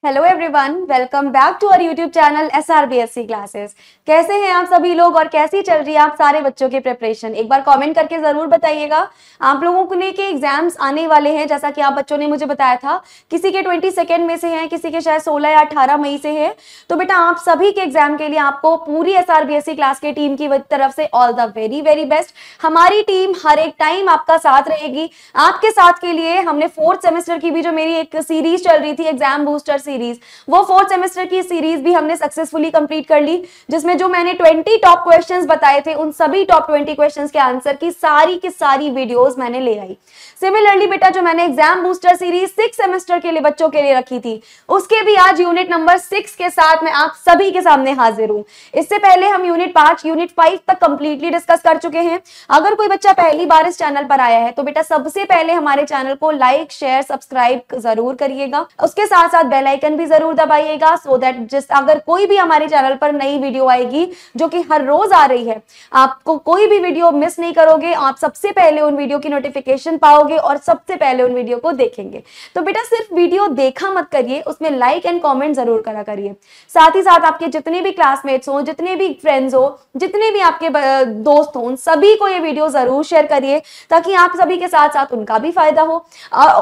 Hello everyone, welcome back to our YouTube channel SRBSC classes. कैसे हैं आप सभी लोग और कैसी चल रही है आप सारे बच्चों की प्रिपरेशन? एक बार कमेंट करके जरूर बताइएगा। आप लोगों को लेके एग्जाम्स आने वाले हैं, जैसा कि आप बच्चों ने मुझे बताया था। किसी के 22 में से हैं, किसी के शायद 16 या 18 मई से है। तो बेटा आप सभी के एग्जाम के लिए आपको पूरी SRBSC क्लास की टीम की तरफ से all the very very best. हमारी टीम हर एक टाइम आपका साथ रहेगी। आपके साथ के लिए हमने 4th सेमेस्टर की भी जो मेरी एक सीरीज चल रही थी, एग्जाम बूस्टर सीरीज, वो 4th सेमेस्टर की सीरीज भी हमने सक्सेसफुली कंप्लीट कर ली, जिसमें जो मैंने 20 टॉप क्वेश्चंस बताए थे, उन सभी टॉप 20 क्वेश्चंस के आंसर की सारी वीडियोस मैंने ले आई। सिमिलरली बेटा जो मैंने exam booster series 6th semester के लिए बच्चों के लिए रखी थी, उसके भी आज यूनिट नंबर 6 के साथ मैं आप सभी के सामने हाजिर हूं। इससे पहले हम यूनिट 5 यूनिट 5 तक कंप्लीटली डिस्कस कर चुके हैं। अगर कोई बच्चा पहली बार इस चैनल पर आया है तो बेटा सबसे पहले हमारे चैनल को लाइक शेयर सब्सक्राइब जरूर करिएगा। उसके साथ साथ बेल आइकन भी जरूर दबाइएगा, सो दैट अगर कोई भी हमारे चैनल पर नई वीडियो आएगी जो कि हर रोज आ रही है, आपको कोई भी वीडियो मिस नहीं करोगे। आप सबसे पहले उन वीडियो की नोटिफिकेशन पाओगे और सबसे पहले उन वीडियो को देखेंगे। तो बेटा सिर्फ वीडियो देखा मत करिए, उसमें लाइक एंड कमेंट जरूर करा करिए। साथ ही साथ आपके जितने भी क्लासमेट्स हो, जितने भी फ्रेंड्स हो, जितने भी आपके दोस्त हो, उन सभी को ये वीडियो जरूर शेयर करिए, ताकि आप सभी के साथ साथ उनका भी फायदा हो।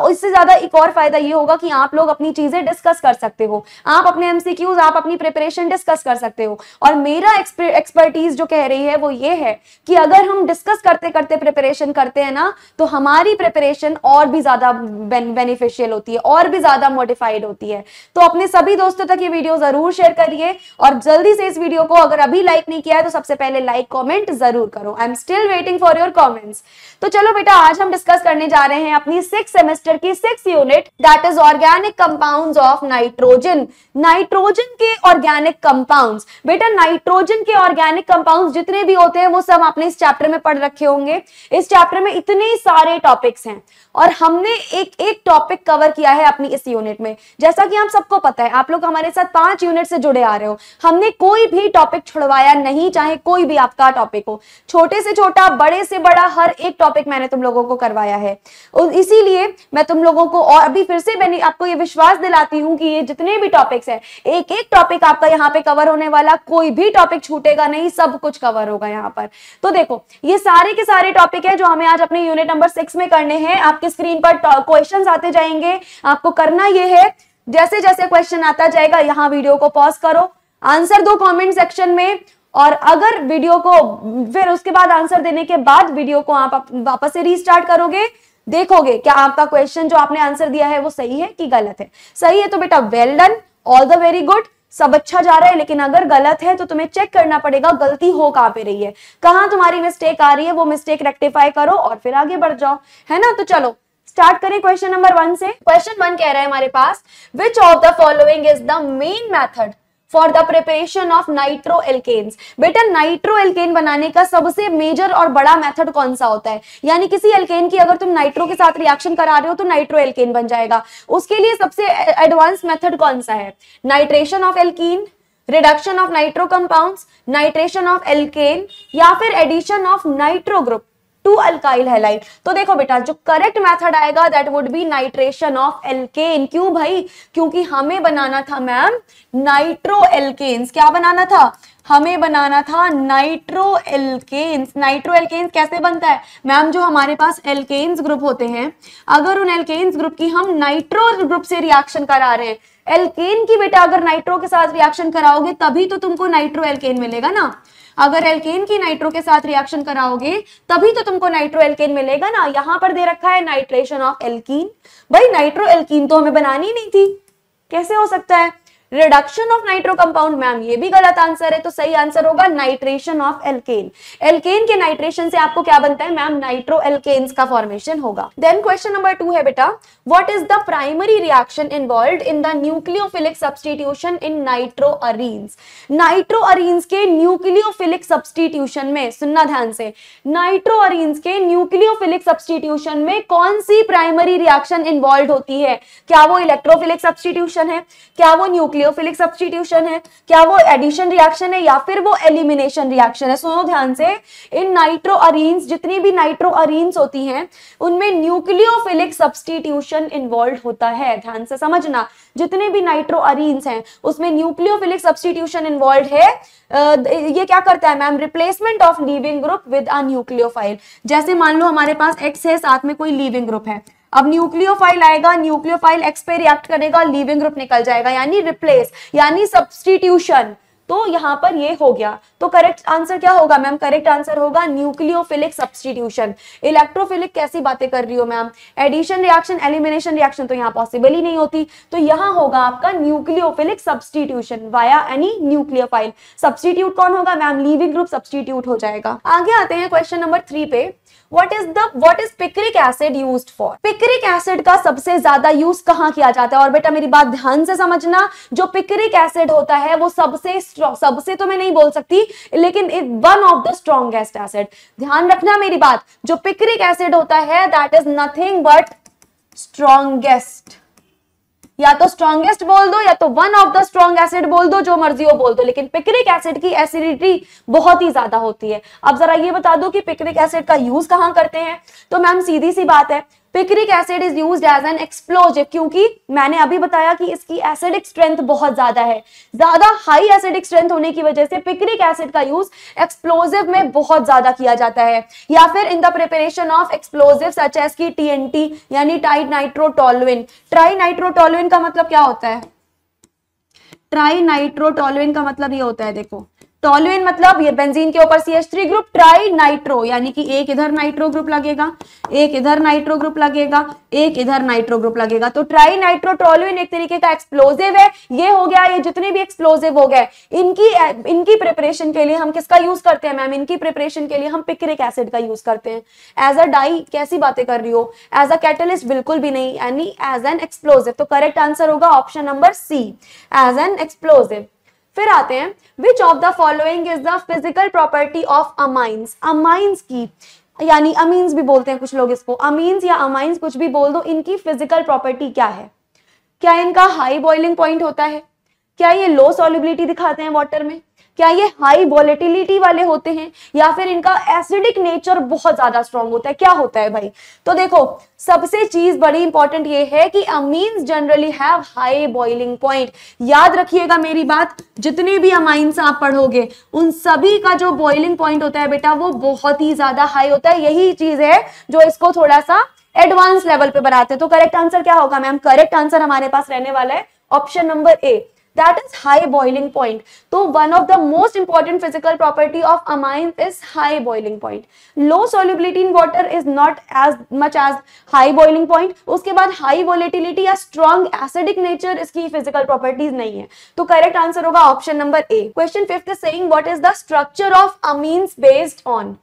इससे ज्यादा एक और फायदा ये होगा कि आप लोग अपनी चीजें डिस्कस कर सकते हो, आप अपने MCQs, आप अपनी प्रिपरेशन डिस्कस कर सकते हो। और मेरा एक्सपर्टीज जो कह रही है वो ये है कि अगर हम डिस्कस करते करते प्रिपरेशन करते हैं ना, तो हमारी प्रिपरेशन और भी ज्यादा बेनिफिशियल होती है, और भी ज्यादा मोडिफाइड होती है। तो अपने सभी दोस्तों तक ये वीडियो जरूर शेयर करिए, और जल्दी से इस वीडियो को अगर अभी लाइक नहीं किया है तो सबसे पहले लाइक कमेंट जरूर करो। I am still waiting for your comments. तो चलो बेटा आज हम डिस्कस करने जा रहे हैं अपनी 6th सेमेस्टर की 6th unit, that is organic compounds of nitrogen. Nitrogen के ऑर्गेनिक कंपाउंड्स। बेटा नाइट्रोजन के ऑर्गेनिक कंपाउंड्स जितने भी होते हैं वो सब आपने इस चैप्टर में पढ़ रखे होंगे। इस चैप्टर में इतने सारे टॉपिक्स हैं और हमने एक एक टॉपिक कवर किया है अपनी इस यूनिट में। जैसा कि आप सबको पता है, आप लोग हमारे साथ 5 यूनिट से जुड़े आ रहे हो, हमने कोई भी टॉपिक छुड़वाया नहीं, चाहे कोई भी आपका टॉपिक हो, छोटे से छोटा बड़े से बड़ा, हर एक टॉपिक मैंने तुम लोगों को करवाया है। और इसीलिए मैं तुम लोगों को और अभी फिर से मैंने आपको ये विश्वास दिलाती हूं कि ये जितने भी टॉपिक्स हैं, एक एक टॉपिक आपका यहाँ पे कवर होने वाला, कोई भी टॉपिक छूटेगा नहीं, सब कुछ कवर होगा यहाँ पर। तो देखो ये सारे के सारे टॉपिक है जो हमें आज अपने यूनिट नंबर 6 में करने हैं। आपके स्क्रीन पर क्वेश्चंस आते जाएंगे, आपको करना ये है जैसे जैसे क्वेश्चन आता जाएगा यहाँ वीडियो को पॉज करो, आंसर दो कमेंट सेक्शन में, और अगर वीडियो को फिर उसके बाद आंसर देने के बाद वीडियो को आप वापस से रीस्टार्ट करोगे, देखोगे क्या आपका क्वेश्चन जो आपने आंसर दिया है वो सही है कि गलत है। सही है तो बेटा well done, all the very good, सब अच्छा जा रहा है। लेकिन अगर गलत है तो तुम्हें चेक करना पड़ेगा गलती हो कहां पे रही है, कहां तुम्हारी मिस्टेक आ रही है, वो मिस्टेक रेक्टिफाई करो और फिर आगे बढ़ जाओ, है ना। तो चलो स्टार्ट करें क्वेश्चन नंबर 1 से। क्वेश्चन 1 कह रहा है हमारे पास, which of the following is the main method for the preparation of nitro alkanes. बेटा नाइट्रो एल्केन बनाने का सबसे मेजर और बड़ा मेथड कौन सा होता है, यानी किसी एल्केन की अगर तुम नाइट्रो के साथ रिएक्शन करा रहे हो तो नाइट्रो एल्केन बन जाएगा। उसके लिए सबसे एडवांस मेथड कौन सा है? Nitration of alkene, reduction of nitro compounds, nitration of alkane, या फिर addition of nitro group to alkyl halide. तो देखो बेटा जो करेक्ट मेथड आएगा that would be nitration of alkane. क्यों भाई? क्योंकि हमें बनाना था मैम नाइट्रो एल्केन्स। क्या बनाना था? हमें बनाना था नाइट्रो एल्केन्स। नाइट्रो एल्केन्स कैसे बनता है मैम? जो हमारे पास एल्केन्स ग्रुप होते हैं, अगर उन एल्केन्स ग्रुप की हम नाइट्रो ग्रुप से रिएक्शन करा रहे हैं, एल्केन की बेटा अगर नाइट्रो के साथ रिएक्शन कराओगे तभी तो तुमको नाइट्रो एल्केन मिलेगा ना। अगर एल्केन की नाइट्रो के साथ रिएक्शन कराओगे तभी तो तुमको नाइट्रो एल्केन मिलेगा ना। यहां पर दे रखा है नाइट्रेशन ऑफ एल्कीन। भाई नाइट्रो एल्कीन तो हमें बनानी नहीं थी, कैसे हो सकता है? Reduction of nitro compound ma'am ये भी गलत आंसर है, तो सही आंसर होगा नाइट्रेशन ऑफ एल्केन। एल्केन के नाइट्रेशन से आपको क्या बनता है मैम? नाइट्रो एल्केन्स का फॉर्मेशन होगा। देन क्वेश्चन नंबर 2 है बेटा, what is the primary reaction involved in the nucleophilic substitution in nitroarenes. Nitroarenes के न्यूक्लियोफिलिक सब्स्टिट्यूशन में, सुनना ध्यान से, नाइट्रोअरीन्स के न्यूक्लियोफिलिक सब्स्टिट्यूशन में कौन सी प्राइमरी रिएक्शन इन्वॉल्व होती है? क्या वो इलेक्ट्रोफिलिक सब्स्टिट्यूशन है? क्या वो न्यूक्लियो न्यूक्लियोफिलिक सब्स्टिट्यूशन है, क्या वो एडिशन रिएक्शन है या फिर वो एलिमिनेशन रिएक्शन है। सुनो ध्यान से, इन नाइट्रोअरीन्स, जितनी भी नाइट्रोअरीन्स होती हैं उनमें न्यूक्लियोफिलिक सब्स्टिट्यूशन इन्वॉल्व होता है। ध्यान से समझना, जितने भी नाइट्रोअरीन्स हैं उसमें न्यूक्लियोफिलिक सब्स्टिट्यूशन इन्वॉल्व है। ये क्या करता है ma'am, replacement of leaving group with a nucleophile. जैसे मान लो हमारे पास X है, साथ में कोई लीविंग ग्रुप है, अब न्यूक्लियोफाइल आएगा, न्यूक्लियोफाइल X पे रिएक्ट करेगा, लीविंग ग्रुप निकल जाएगा, यानी रिप्लेस, यानी सब्स्टिट्यूशन। तो यहाँ पर ये हो गया, तो करेक्ट आंसर क्या होगा मैम, करेक्ट आंसर होगा न्यूक्लियोफिलिक सब्स्टिट्यूशन। इलेक्ट्रोफिलिक कैसी बातें कर रही हो ma'am, addition reaction, elimination reaction तो यहाँ पॉसिबल ही नहीं होती, तो यहाँ होगा आपका nucleophilic substitution via any nucleophile. Substitute कौन होगा मैम, लीविंग ग्रुप सब्स्टिट्यूट हो जाएगा। आगे आते हैं क्वेश्चन नंबर 3 पे, What is picric acid used for? Picric acid का सबसे ज्यादा यूज कहाँ किया जाता है? और बेटा मेरी बात ध्यान से समझना, जो पिक्रिक एसिड होता है वो सबसे तो मैं नहीं बोल सकती, लेकिन one of the strongest acid. ध्यान रखना मेरी बात, जो पिक्रिक एसिड होता है that is nothing but strongest. या तो स्ट्रॉन्गेस्ट बोल दो या तो one of the strong acid बोल दो, जो मर्जी हो बोल दो, लेकिन पिक्रिक एसिड की एसिडिटी बहुत ही ज्यादा होती है। अब जरा ये बता दो कि पिक्रिक एसिड का यूज कहां करते हैं, तो मैम सीधी सी बात है, picric acid is used as an explosive, क्योंकि मैंने अभी बताया कि इसकी एसिडिक स्ट्रेंथ बहुत ज्यादा है। ज्यादा हाई एसिडिक स्ट्रेंथ होने की वजह से पिक्रिक एसिड का यूज एक्सप्लोजिव में बहुत ज्यादा किया जाता है, या फिर in the preparation of explosive such as की TNT यानी ट्राई नाइट्रोटोलुइन। ट्राई नाइट्रोटोलुइन का मतलब क्या होता है, ट्राई नाइट्रोटोलुइन का मतलब ये होता है, देखो टोलुइन मतलब ये बेंजीन के ऊपर CH3 ग्रुप, ट्राई नाइट्रो यानी कि एक इधर नाइट्रो ग्रुप लगेगा, एक इधर नाइट्रो ग्रुप लगेगा, एक इधर नाइट्रो ग्रुप लगेगा, तो ट्राई नाइट्रोटोलुइन एक तरीके का एक्सप्लोजिव है। ये हो गया, ये जितने भी एक्सप्लोजिव हो गए, इनकी प्रिपरेशन के लिए हम किसका यूज करते हैं मैम, इनकी प्रिपरेशन के लिए हम पिक्रिक एसिड का यूज करते हैं। एज अ डाई कैसी बातें कर रही हो, एज अ कैटलिस्ट बिल्कुल भी नहीं, यानी एज एन एक्सप्लोजिव। तो करेक्ट आंसर होगा option number C, as an explosive. फिर आते हैं, which of the following is the physical property of amines. Amines की, यानी अमीन्स भी बोलते हैं कुछ लोग इसको, अमीन्स या अमाइंस कुछ भी बोल दो, इनकी फिजिकल प्रॉपर्टी क्या है? क्या इनका हाई बॉइलिंग पॉइंट होता है? क्या ये लो सॉल्युबिलिटी दिखाते हैं वाटर में? क्या ये हाई वोलेटिलिटी वाले होते हैं? या फिर इनका एसिडिक नेचर बहुत ज्यादा स्ट्रॉन्ग होता है? क्या होता है भाई? तो देखो, सबसे चीज बड़ी इंपॉर्टेंट ये है कि amines generally have high boiling point. याद रखिएगा मेरी बात, जितने भी अमाइंस आप पढ़ोगे उन सभी का जो बॉइलिंग पॉइंट होता है बेटा वो बहुत ही ज्यादा हाई होता है। यही चीज है जो इसको थोड़ा सा एडवांस लेवल पे बनाते हैं। तो करेक्ट आंसर क्या होगा मैम? करेक्ट आंसर हमारे पास रहने वाला है option number A, that is high boiling point. तो one of the most important physical property of amines is high boiling point. Low solubility in water is not as much as high boiling point. उसके बाद high volatility या strong acidic nature इसकी physical properties नहीं है। तो correct answer होगा option number A. Question 5 is saying what is the structure of amines based on?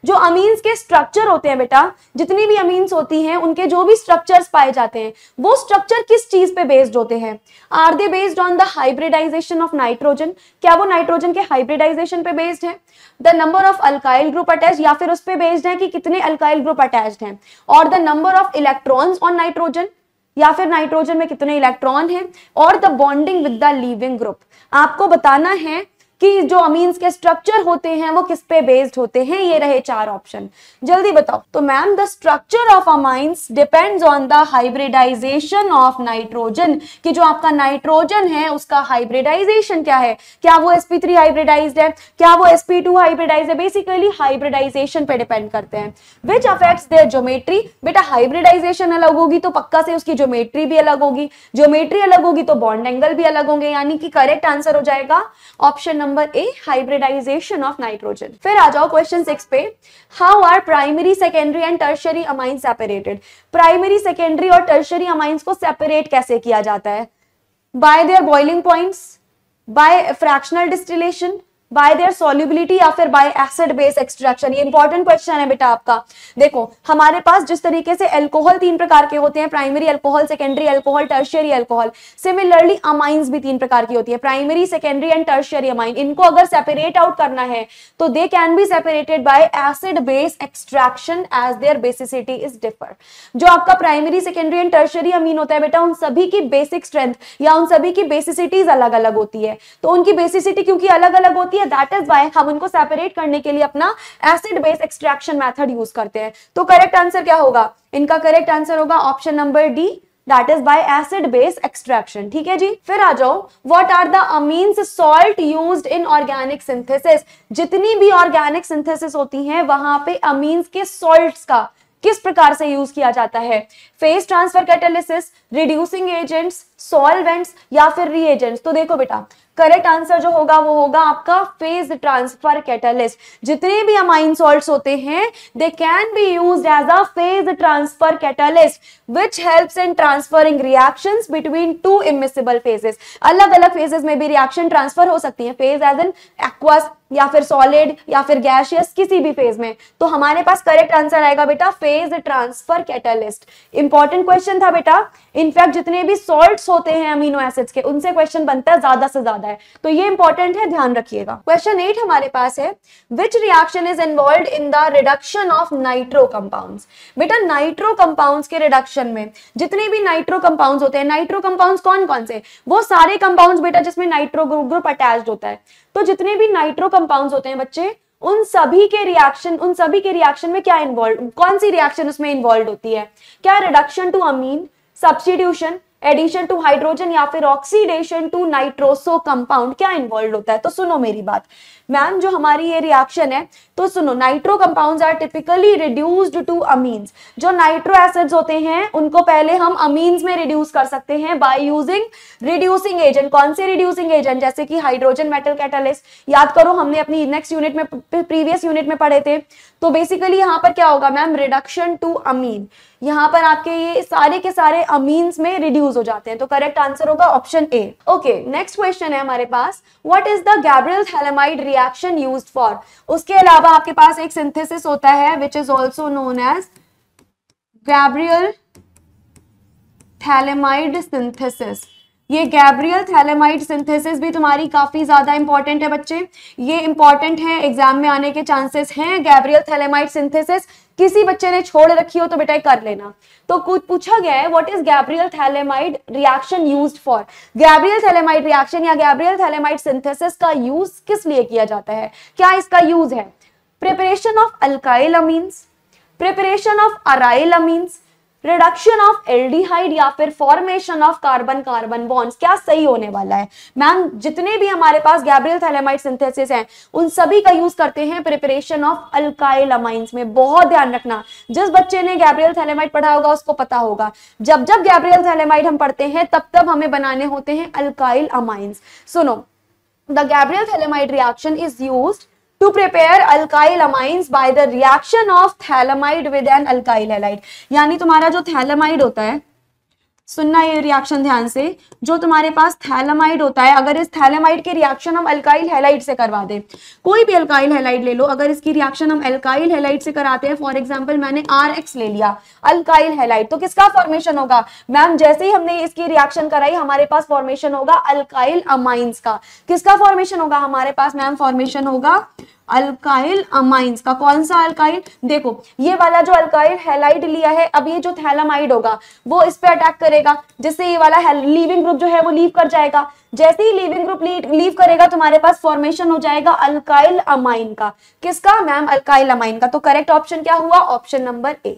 जो amines के स्ट्रक्चर होते हैं बेटा, जितनी भी अमीन्स होती हैं उनके जो भी स्ट्रक्चर्स पाए जाते हैं वो स्ट्रक्चर किस चीज पे बेस्ड होते हैं? Are they based on the hybridisation of nitrogen? क्या वो नाइट्रोजन के हाइब्रिडाइजेशन पे बेस्ड है? The number of alkyl group attach, या फिर उस पे बेस्ड है कि कितने अल्काइल ग्रुप अटैच्ड हैं? और the number of electrons on nitrogen, या फिर नाइट्रोजन में कितने इलेक्ट्रॉन हैं? और the bonding with the leaving group. आपको बताना है कि जो अमीन्स के स्ट्रक्चर होते हैं वो किस पे बेस्ड होते हैं। ये रहे 4 ऑप्शन, जल्दी बताओ। तो ma'am the structure of amines depends on the hybridisation of nitrogen, कि जो आपका नाइट्रोजन है उसका हाइब्रिडाइजेशन क्या है? क्या वो sp3 हाइब्रिडाइज्ड है? क्या वो sp2 हाइब्रिडाइज्ड है? बेसिकली हाइब्रिडाइजेशन पे डिपेंड करते हैं। Which affects their geometry? बेटा हाइब्रिडाइजेशन अलग होगी तो पक्का से उसकी ज्योमेट्री भी अलग होगी, ज्योमेट्री अलग होगी तो बॉन्ड एंगल भी अलग होंगे, यानी कि करेक्ट आंसर हो जाएगा option number A, hybridisation of nitrogen. फिर आ जाओ क्वेश्चन 6 पे, how are primary, secondary and tertiary amines separated? Primary, secondary और टर्शियरी अमाइंस को सेपरेट कैसे किया जाता है? By their boiling points, by fractional distillation, by their solubility या फिर बाय एसिड बेस एक्सट्रैक्शन। ये इंपॉर्टेंट क्वेश्चन है बेटा आपका। देखो हमारे पास जिस तरीके से अल्कोहल 3 प्रकार के होते हैं, primary alcohol, secondary alcohol, tertiary alcohol, similarly amines भी 3 प्रकार की होती है, primary, secondary and tertiary amine. इनको अगर सेपरेट आउट करना है तो they can be separated by acid base extraction as their basicity is differ. जो आपका primary, secondary and tertiary amine होता है बेटा, उन सभी की बेसिक स्ट्रेंथ या उन सभी की बेसिसिटीज अलग अलग होती है। तो उनकी बेसिसिटी क्योंकि अलग अलग होती है, दैट इज व्हाई हम उनको सेपरेट करने के लिए अपना acid base extraction method use करते हैं। तो करेक्ट आंसर क्या होगा? इनका करेक्ट आंसर होगा option number D, that is by acid base extraction. ठीक है जी। फिर आ जाओ, what are the amines salt used in organic synthesis. जितनी भी ऑर्गेनिक सिंथेसिस होती हैं वहां पे अमीन्स के सॉल्ट्स का किस प्रकार से यूज किया जाता है? Phase transfer catalysis, reducing agents, solvents या फिर रीएजेंट्स। तो देखो बेटा करेक्ट आंसर जो होगा वो होगा आपका फेज ट्रांसफर कैटालिस्ट। जितने भी अमाइन सॉल्ट्स होते हैं they can be used as a phase transfer catalyst which helps in transferring reactions between two immiscible phases. अलग अलग फेजेस में भी रिएक्शन ट्रांसफर हो सकती है, फेज एज इन एक्वस या फिर सॉलिड या फिर गैसियस, किसी भी फेज में। तो हमारे पास करेक्ट आंसर आएगा बेटा phase transfer catalyst. Important question था बेटा। इनफैक्ट जितने भी सॉल्ट्स होते हैं अमीनो एसिड्स के उनसे क्वेश्चन बनता है ज्यादा से ज्यादा है, तो ये इंपॉर्टेंट है, ध्यान रखिएगा। क्वेश्चन 8 हमारे पास है, विच reaction is involved in the reduction of nitro compounds. बेटा नाइट्रो कंपाउंड्स के रिडक्शन में जितने भी नाइट्रो कंपाउंड्स होते हैं, नाइट्रो कंपाउंड्स कौन कौन से? वो सारे कंपाउंड्स बेटा जिसमें नाइट्रो ग्रुप अटैच्ड होता है। तो जितने भी नाइट्रो कंपाउंड्स होते हैं बच्चे, उन सभी के रिएक्शन में क्या इन्वॉल्व, कौन सी रिएक्शन उसमें इन्वॉल्व होती है? क्या reduction to amine, substitution, addition to hydrogen या फिर ऑक्सीडेशन टू नाइट्रोसो कंपाउंड, क्या इन्वॉल्व होता है? तो सुनो मेरी बात मैम, जो हमारी ये रिएक्शन है तो सुनो, nitro compounds are typically reduced to amines. जो नाइट्रो एसिड्स होते हैं उनको पहले हम अमीन्स में रिड्यूस कर सकते हैं बाय यूजिंग रिड्यूसिंग एजेंट। कौन से रिड्यूसिंग एजेंट? जैसे कि हाइड्रोजन मेटल कैटालिस्ट। याद करो हमने अपनी नेक्स्ट यूनिट में, प्रीवियस यूनिट में पढ़े थे। तो बेसिकली यहाँ पर क्या होगा मैम? रिडक्शन टू अमीन। यहाँ पर आपके ये सारे के सारे अमीन्स में रिड्यूस हो जाते हैं। तो करेक्ट आंसर होगा option A. Okay, next question है हमारे पास, what is the Gabriel phthalimide reaction used for. उसके अलावा आपके पास एक सिंथेसिस होता है which is also known as Gabriel phthalimide synthesis. ये गैब्रियल थैलेमाइड सिंथेसिस भी तुम्हारी काफी ज्यादा इंपॉर्टेंट है बच्चे, ये इंपॉर्टेंट है, एग्जाम में आने के चांसेस हैं। गैब्रियल थैलेमाइड सिंथेसिस किसी बच्चे ने छोड़ रखी हो तो बेटा कर लेना। तो कुछ पूछा गया है, what is Gabriel phthalimide reaction used for. Gabriel phthalimide reaction या गैब्रियल थैलेमाइड सिंथेसिस का यूज किस लिए किया जाता है? क्या इसका यूज है? Preparation of alkyl amines, preparation of aryl amines, reduction of aldehyde या फिर formation of carbon carbon bonds. क्या सही होने वाला है मैम? जितने भी हमारे पास गैब्रियल थैलेमाइड सिंथेसिस हैं उन सभी का यूज करते हैं प्रिपरेशन ऑफ अल्काइल अमाइंस में। बहुत ध्यान रखना, जिस बच्चे ने गैब्रियल थैलेमाइड पढ़ा होगा उसको पता होगा, जब जब गैब्रियल थैलेमाइड हम पढ़ते हैं तब तब हमें बनाने होते हैं अल्काइल अमाइंस। सुनो, the Gabriel phthalimide reaction is used to prepare alkyl amines by the reaction of thalamide with an alkyl halide। यानी तुम्हारा जो थैलेमाइड होता है, सुनना ये रिएक्शन ध्यान से, जो तुम्हारे पास थैलेमाइड होता है, अगर इस थैलेमाइड के रिएक्शन हम अल्काइल हैलाइड से करवा दें, कोई भी अल्काइल हैलाइड ले लो, अगर इसकी रिएक्शन हम अल्काइल हैलाइड से कराते हैं, फॉर एग्जांपल मैंने RX ले लिया अल्काइल हैलाइड, तो किसका फॉर्मेशन होगा मैम? जैसे ही हमने इसकी रिएक्शन कराई हमारे पास फॉर्मेशन होगा अल्काइल अमाइंस का। किसका फॉर्मेशन होगा हमारे पास मैम? फॉर्मेशन होगा अल्काइल अमाइंस का। कौन सा अल्काइल? देखो ये वाला जो अल्काइल हैलाइड लिया है, अब ये जो थैलेमाइड होगा वो इस पे अटैक करेगा, जिससे ये वाला लीविंग ग्रुप जो है वो लीव कर जाएगा। जैसे ही लीविंग ग्रुप लीव करेगा तुम्हारे पास फॉर्मेशन हो जाएगा अल्काइल अमाइन का। किसका मैम? अल्काइल अमाइन का। तो करेक्ट ऑप्शन क्या हुआ? ऑप्शन नंबर ए।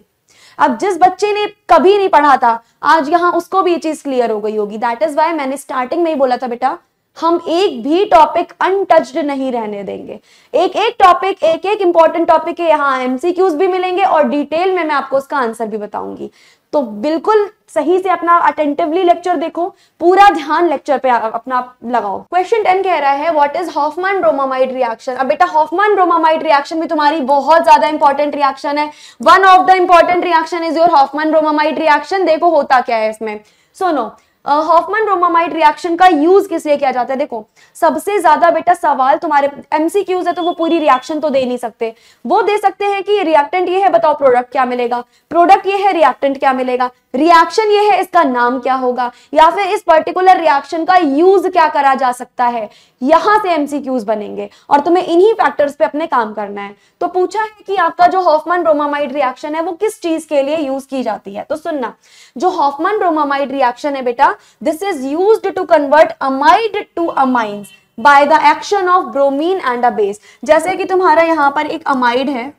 अब जिस बच्चे ने कभी नहीं पढ़ा था आज यहाँ उसको भी ये चीज क्लियर हो गई होगी। दैट इज वाई मैंने स्टार्टिंग में ही बोला था बेटा, हम एक भी टॉपिक अनटच्ड नहीं रहने देंगे। एक एक टॉपिक, एक एक इंपॉर्टेंट टॉपिक के यहाँ एमसीक्यूज भी मिलेंगे और डिटेल में मैं आपको उसका आंसर भी बताऊंगी। तो बिल्कुल सही से अपना अटेंटिवली लेक्चर देखो, पूरा ध्यान लेक्चर पे अपना लगाओ। क्वेश्चन 10 कह रहा है, what is Hoffmann bromamide reaction. अब बेटा हॉफमैन ब्रोमामाइड रिएक्शन भी तुम्हारी बहुत ज्यादा इंपॉर्टेंट रिएक्शन है। One of the important reaction is your Hoffmann bromamide reaction. देखो होता क्या है इसमें, सुनो। हॉफमैन ब्रोमामाइड रिएक्शन का यूज किस लिए किया जाता है? देखो सबसे ज्यादा बेटा सवाल तुम्हारे एमसीक्यूज है तो वो पूरी रिएक्शन तो दे नहीं सकते, वो दे सकते हैं कि रिएक्टेंट ये है, बताओ प्रोडक्ट क्या मिलेगा, प्रोडक्ट ये है, रिएक्टेंट क्या मिलेगा, रिएक्शन ये है, इसका नाम क्या होगा, या फिर इस पर्टिकुलर रिएक्शन का यूज क्या करा जा सकता है। यहां से एमसीक्यूज बनेंगे और तुम्हें इन्हीं फैक्टर्स पे अपने काम करना है। तो पूछा है कि आपका जो हॉफमैन ब्रोमामाइड रिएक्शन है वो किस चीज के लिए यूज की जाती है, तो सुनना, जो हॉफमैन ब्रोमामाइड रिएक्शन है बेटा, this is used to convert amide to amines by the action of bromine and a base. जैसे कि तुम्हारा यहां पर एक अमाइड है,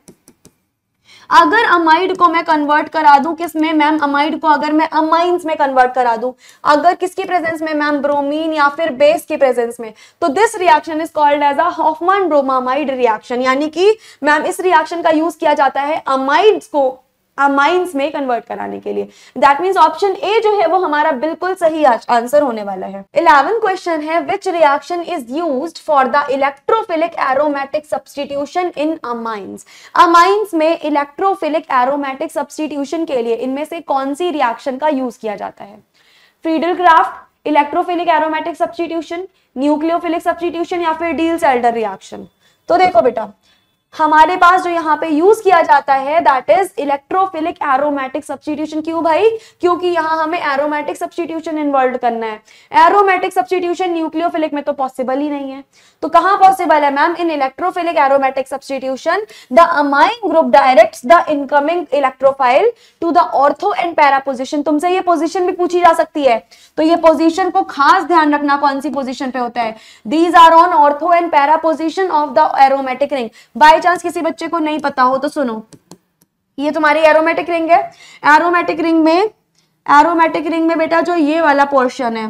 अगर अमाइड को मैं कन्वर्ट करा दूं किसमें मैम, अमाइड को अगर मैं अमाइंस में कन्वर्ट करा दूं, अगर किसकी प्रेजेंस में मैम, ब्रोमीन या फिर बेस की प्रेजेंस में, तो this reaction is called as a Hofmann bromamide reaction. यानी कि मैम इस रिएक्शन का यूज किया जाता है अमाइड्स को अमाइंस में कन्वर्ट कराने के लिए। दैट मींस ऑप्शन ए जो है वो हमारा बिल्कुल सही आंसर होने वाला है। 11th क्वेश्चन है, विच reaction is used for the electrophilic aromatic substitution in amines. Amines में इलेक्ट्रोफिलिक एरोमेटिक सब्स्टिट्यूशन के लिए इनमें से कौन सी रिएक्शन का यूज किया जाता है? Friedel craft electrophilic aromatic substitution, nucleophilic substitution या फिर डील-सेल्डर रिएक्शन। तो देखो बेटा हमारे पास जो यहाँ पे यूज किया जाता है that is electrophilic aromatic substitution. क्यों भाई? क्योंकि यहाँ हमें एरोमेटिक सब्स्टिट्यूशन इन्वॉल्व करना है। एरोमेटिक सब्स्टिट्यूशन न्यूक्लियोफिलिक में तो पॉसिबल ही नहीं है, तो कहाँ पॉसिबल है ma'am? In electrophilic aromatic substitution the amine group directs the incoming electrophile to the ortho and para position. तुमसे ये पोजिशन भी पूछी जा सकती है, तो ये पोजिशन को खास ध्यान रखना, कौन सी पोजिशन पे होता है। These are on ortho and para position of the aromatic ring. By chance किसी बच्चे को नहीं पता हो तो सुनो, ये तुम्हारी एरोमेटिक रिंग है। एरोमेटिक रिंग में बेटा जो ये वाला पोर्शन है,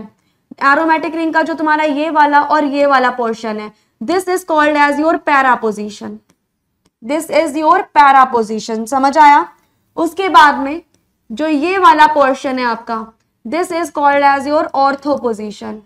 एरोमेटिक रिंग का जो तुम्हारा ये वाला और ये वाला पोर्शन है, this is called as your para position. This is your para position, समझ आया? उसके बाद में जो ये वाला पोर्शन है आपका, this is called as your ortho position.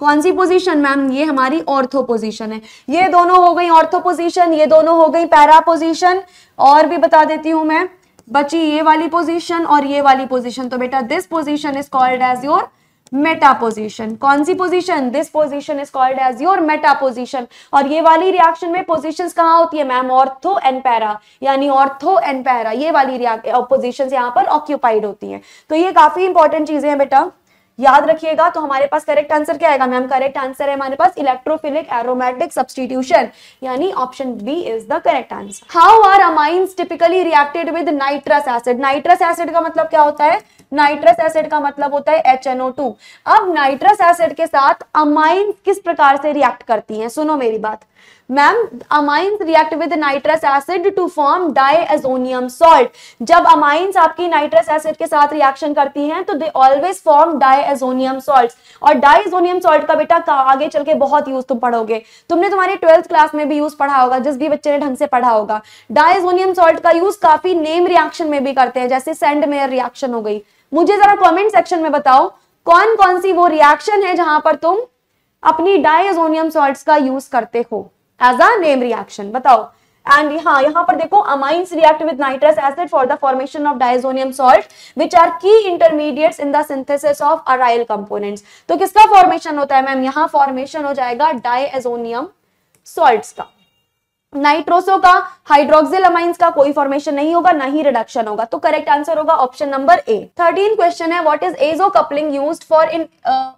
कौन सी पोजीशन मैम? ये हमारी ऑर्थो पोजीशन है। ये दोनों हो गई ऑर्थो पोजीशन, ये दोनों हो गई पैरा पोजीशन, और भी बता देती हूं मैं, बची ये वाली पोजीशन और ये वाली पोजीशन। तो बेटा this position is called as your meta position. कौन सी पोजीशन? This position is called as your meta position. और ये वाली रिएक्शन में पोजीशंस कहाँ होती है मैम? ऑर्थो एंड पैरा, यानी ऑर्थो एंड पैरा ये वाली पोजीशंस यहाँ पर ऑक्यूपाइड होती हैं। तो ये काफी इंपॉर्टेंट चीजें हैं बेटा, याद रखिएगा। तो हमारे पास करेक्ट आंसर क्या आएगा मैम? करेक्ट आंसर है हमारे पास इलेक्ट्रोफिलिक एरोमेटिक सब्स्टिट्यूशन, यानी option B is the correct answer. How are amines typically reacted with nitrous acid? Nitrous acid का मतलब क्या होता है? नाइट्रस एसिड का मतलब होता है HNO2। अब नाइट्रस एसिड के साथ अमाइंस किस प्रकार से रिएक्ट करती हैं? सुनो मेरी बात ma'am, amines react with nitrous acid to form diazonium salt. जब अमाइंस आपकी नाइट्रस एसिड के साथ रिएक्शन करती हैं तो they always form diazonium salts. और डायएजोनियम सॉल्ट का बेटा आगे चल के बहुत यूज तुम पढ़ोगे, तुमने तुम्हारी 12th क्लास में भी यूज पढ़ा होगा, जिस भी बच्चे ने ढंग से पढ़ा होगा। डायएजोनियम सॉल्ट का यूज काफी नेम रिएक्शन में भी करते हैं, जैसे सेंडमेयर रिएक्शन हो गई। मुझे जरा कमेंट सेक्शन में बताओ कौन कौन सी वो रिएक्शन है जहां पर तुम अपनी डायएजोनियम सॉल्ट्स का यूज करते हो एज अ नेम रिएक्शन, बताओ। एंड हाँ, यहाँ पर देखो, amines react with nitrous acid for the formation of diazonium salt which are key intermediates in the synthesis of aryl components. तो किसका फॉर्मेशन होता है मैम? यहाँ फॉर्मेशन हो जाएगा डायज़ोनियम सॉल्ट्स का। नाइट्रोसो का, हाइड्रोक्सिल अमाइंस का कोई फॉर्मेशन नहीं होगा, ना ही रिडक्शन होगा। तो करेक्ट आंसर होगा ऑप्शन नंबर ए। 13 क्वेश्चन है, what is azo coupling used for in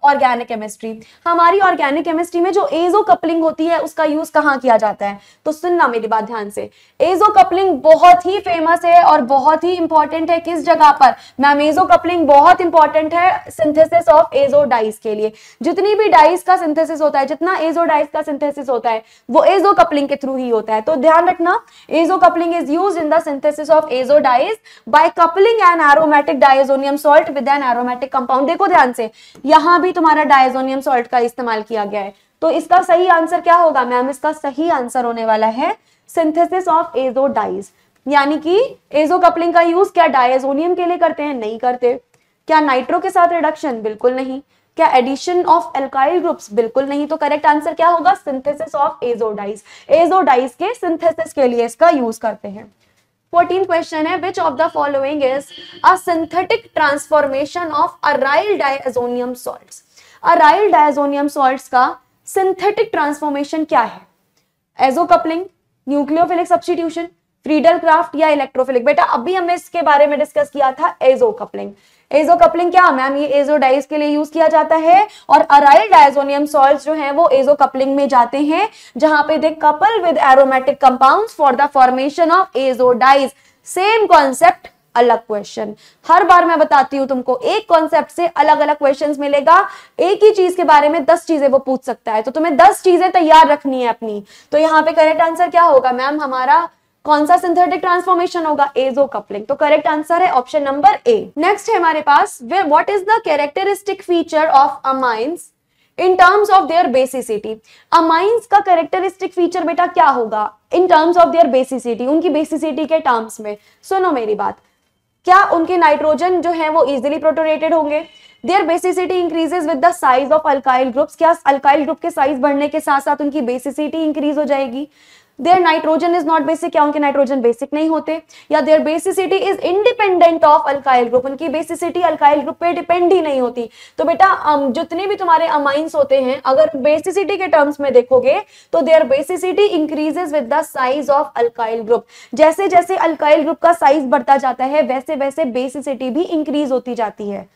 organic chemistry? हमारी ऑर्गेनिक केमिस्ट्री में जो एजो कपलिंग होती है उसका यूज कहाँ किया जाता है? तो सुनना मेरी बात ध्यान से, एजो कपलिंग बहुत ही फेमस है और बहुत ही इंपॉर्टेंट है। किस जगह पर मैम? एजो कपलिंग बहुत इंपॉर्टेंट है सिंथेसिस ऑफ एजो डाइस के लिए। जितनी भी डाइस का सिंथेसिस होता है, जितना एजो डाइस का सिंथेसिस होता है, वो एजो कपलिंग के थ्रू ही होता है। तो ध्यान रखना, azo coupling is used in the synthesis of azo dyes by coupling an aromatic diazonium salt with an aromatic compound. देखो ध्यान से, यहां भी तुम्हारा डायज़ोनियम सॉल्ट का इस्तेमाल किया गया है। तो इसका सही आंसर क्या होगा मैम? इसका सही आंसर होने वाला है सिंथेसिस ऑफ एजो डाइस। यानी कि एजो कपलिंग का यूज क्या डायज़ोनियम के लिए करते हैं? नहीं करते। क्या नाइट्रो के साथ रिडक्शन? बिल्कुल नहीं। क्या एडिशन ऑफ एल्काइल ग्रुप्स? बिल्कुल नहीं। तो करेक्ट आंसर क्या होगा? Synthesis of azo dyes. Azo dyes के सिंथेसिस के लिए इसका यूज करते हैं। 14th क्वेश्चन है, which of the following is a synthetic transformation of aryl diazonium salts। Aryl diazonium salts का सिंथेटिक ट्रांसफॉर्मेशन क्या है? Azo coupling, nucleophilic substitution, Friedel Crafts या इलेक्ट्रोफिलिक। बेटा अभी हमने इसके बारे में डिस्कस किया था एजो कपलिंग। एजो कपलिंग क्या मैम? ये एजो डाइज के लिए यूज किया जाता है और अराइल डायazonium salts जो हैं वो एजो कपलिंग में जाते हैं, जहां पे they couple with aromatic compounds for the formation of azo dyes. Same concept, अलग क्वेश्चन। हर बार मैं बताती हूं तुमको, एक कॉन्सेप्ट से अलग अलग क्वेश्चंस मिलेगा। एक ही चीज के बारे में 10 चीजें वो पूछ सकता है, तो तुम्हें 10 चीजें तैयार रखनी है अपनी। तो यहाँ पे करेक्ट आंसर क्या होगा मैम? हमारा कौन सा सिंथेटिक ट्रांसफॉर्मेशन होगा? Azo coupling. तो करेक्ट आंसर है ऑप्शन नंबर ए। नेक्स्ट है हमारे पास, what is the characteristic feature of amines in terms of their basicity. Amines का कैरेक्टरिस्टिक फीचर बेटा क्या होगा in terms of their basicity, उनकी बेसिसिटी के टर्म्स में? सुनो मेरी बात, क्या उनके नाइट्रोजन जो है वो इजीली प्रोटोनेटेड होंगे? Their basicity increases with the size of alkyl groups. क्या अल्काइल ग्रुप के साइज बढ़ने के साथ साथ उनकी बेसिसिटी इंक्रीज हो जाएगी? Their nitrogen is not basic. क्या उनके नाइट्रोजन बेसिक नहीं होते? या their basicity is independent of alkyl group. उनकी बेसिसिटी अल्काइल ग्रुप पे डिपेंड ही नहीं होती। तो बेटा जितने भी तुम्हारे अमाइंस होते हैं, अगर बेसिसिटी के टर्म्स में देखोगे तो their basicity increases with the size of alkyl group. जैसे जैसे अल्काइल ग्रुप का साइज बढ़ता जाता है वैसे वैसे बेसिसिटी भी इंक्रीज होती जाती है।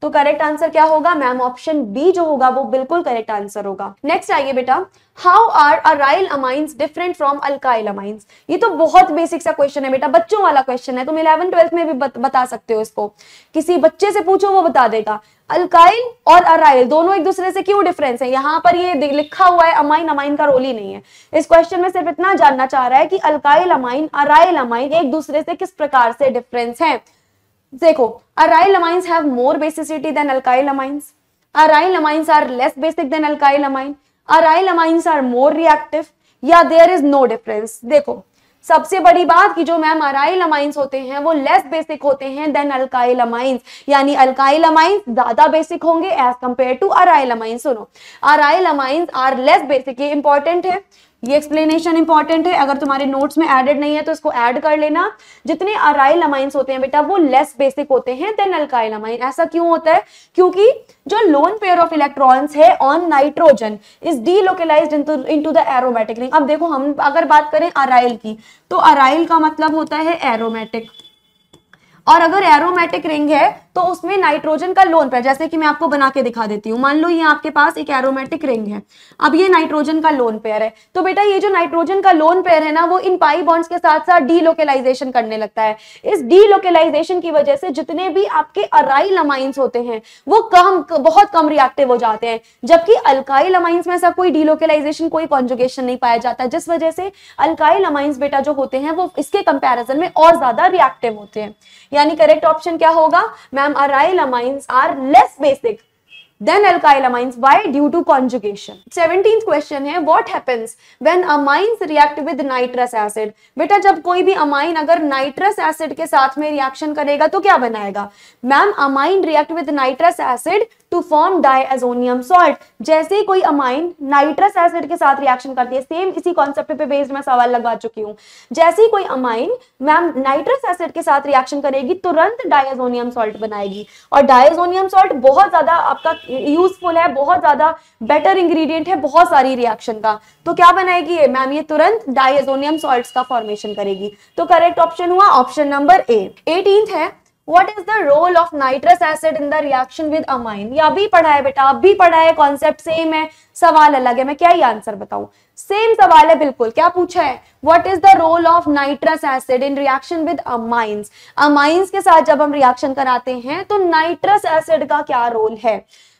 तो करेक्ट आंसर क्या होगा मैम? ऑप्शन बी जो होगा वो बिल्कुल करेक्ट आंसर होगा। नेक्स्ट आइए बेटा, how are aryl amines different from alkyl amines. ये तो बहुत बेसिक सा क्वेश्चन है बेटा, बच्चों वाला क्वेश्चन है। तुम 11th 12th में भी बता सकते हो इसको, किसी बच्चे से पूछो वो बता देगा। अल्काइल और अराइल दोनों एक दूसरे से क्यों डिफरेंस है? यहाँ पर ये लिखा हुआ है अमाइन, अमाइन का रोल ही नहीं है इस क्वेश्चन में। सिर्फ इतना जानना चाह रहा है कि अल्काइल अमाइन, अराइल अमाइन एक दूसरे से किस प्रकार से डिफरेंस है। देखो, aryl amines have more basicity than alkyl amines, aryl amines are less basic than alkyl amine, aryl amines are more reactive, या देयर इज नो डिफरेंस। देखो सबसे बड़ी बात कि जो मैम अराइल अमाइंस होते हैं वो लेस बेसिक होते हैं देन अल्काइल अमाइंस, यानी अल्काइल अमाइंस ज्यादा बेसिक होंगे as compare to aryl amines. सुनो, aryl amines are less basic, ये इंपॉर्टेंट है, ये एक्सप्लेनेशन इंपॉर्टेंट है। अगर तुम्हारे नोट्स में एडेड नहीं है तो इसको ऐड कर लेना। जितने अराइल अमाइंस होते हैं बेटा वो लेस बेसिक होते हैं देन अल्काइल अमाइन। ऐसा क्यों होता है? क्योंकि जो लोन पेयर ऑफ इलेक्ट्रॉन्स है on nitrogen is delocalised into the aromatic ring. अब देखो, हम अगर बात करें अराइल की तो अराइल का मतलब होता है एरोमेटिक, और अगर एरोमेटिक रिंग है तो उसमें नाइट्रोजन का लोन पेयर, जैसे कि मैं आपको बना के दिखा देती हूँ। मान लो ये आपके पास एक एरोमेटिक रिंग है, अब ये नाइट्रोजन का लोन पेयर है। तो बेटा ये जो नाइट्रोजन का लोन पेयर है ना वो इन पाई बॉन्ड्स के साथ साथ डीलोकलाइजेशन करने लगता है। इस डीलोकलाइजेशन की वजह से जितने भी आपके अराइल अमाइंस होते हैं वो बहुत कम रिएक्टिव हो जाते हैं, जबकि अल्काइल अमाइंस में ऐसा कोई डीलोकलाइजेशन, कोई कॉन्जुगेशन नहीं पाया जाता, जिस वजह से अल्काइल अमाइंस बेटा जो होते हैं वो इसके कंपैरिजन में और ज्यादा रिएक्टिव होते हैं। यानी करेक्ट ऑप्शन क्या होगा ma'am? Aryl amines are less basic than alkyl amines. Why? Due to conjugation. 17th question है, what happens when amines react with nitrous acid। बेटा जब कोई भी अमाइन अगर नाइट्रस एसिड के साथ में रिएक्शन करेगा तो क्या बनाएगा ma'am? Amine react with nitrous acid to form diazonium salt। जैसे ही कोई अमाइन नाइट्रस एसिड के साथ रिएक्शन करती है, सेम इसी कॉन्सेप्ट पे बेस्ड मैं सवाल लगवा चुकी हूँ। जैसे ही कोई अमाइन मैम नाइट्रस एसिड के साथ रिएक्शन करेगी तुरंत डायazonium salt बनाएगी, और डायazonium salt बहुत ज्यादा आपका यूजफुल है, बहुत ज्यादा बेटर इंग्रेडिएंट है बहुत सारी रिएक्शन का। तो क्या बनाएगी ये मैम? ये तुरंत डायazonium salts का फॉर्मेशन करेगी। तो करेक्ट ऑप्शन हुआ ऑप्शन नंबर ए। 18th है, What is the role of nitrous acid in the reaction with amine? ये अभी पढ़ा है बेटा, अभी पढ़ा है, कॉन्सेप्ट सेम है, सवाल अलग है। मैं क्या ही आंसर बताऊं? सेम सवाल है बिल्कुल। क्या पूछा है? What is the role of nitrous acid in reaction with amines? Amines के साथ जब हम रिएक्शन कराते हैं तो नाइट्रस एसिड का क्या रोल है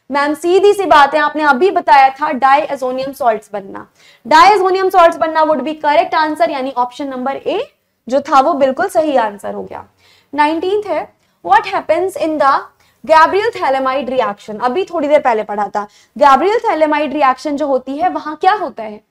मैम? सीधी सी बात है, आपने अभी बताया था डायazonium salts बनना। डायazonium salts बनना वुड बी करेक्ट आंसर, यानी ऑप्शन नंबर ए जो था वो बिल्कुल सही आंसर हो गया। 19th है, what happens in the Gabriel phthalimide reaction. अभी थोड़ी देर पहले पढ़ा था। गैब्रियल थैलेमाइड रिएक्शन जो होती है वहां क्या होता है?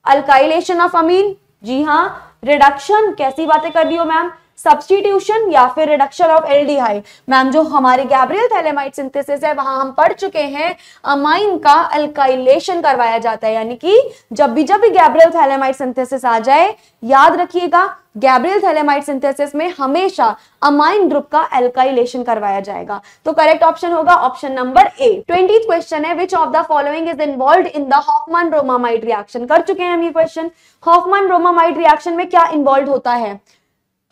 अल्काइलेशन ऑफ अमीन। जी हाँ, रिडक्शन। कैसी बातें कर रही हो मैम? सब्स्टिट्यूशन या फिर रिडक्शन ऑफ एल्डिहाइड। मैम जो हमारे गैब्रियल थैलेमाइड सिंथेसिस है वहां हम पढ़ चुके हैं अमाइन का अल्काइलेशन करवाया जाता है, यानी कि जब भी गैब्रियल थैलेमाइड सिंथेसिस आ जाए, याद रखिएगा गैब्रियल थैलेमाइड सिंथेसिस में हमेशा अमाइन ग्रुप का अल्काइलेशन करवाया जाएगा। तो करेक्ट ऑप्शन होगा option number A. 20th question है, which of the following is involved in the Hofmann bromamide reaction. कर चुके हैं हम ये क्वेश्चन। हॉफमैन ब्रोमामाइड रिएक्शन में क्या इन्वॉल्व होता है,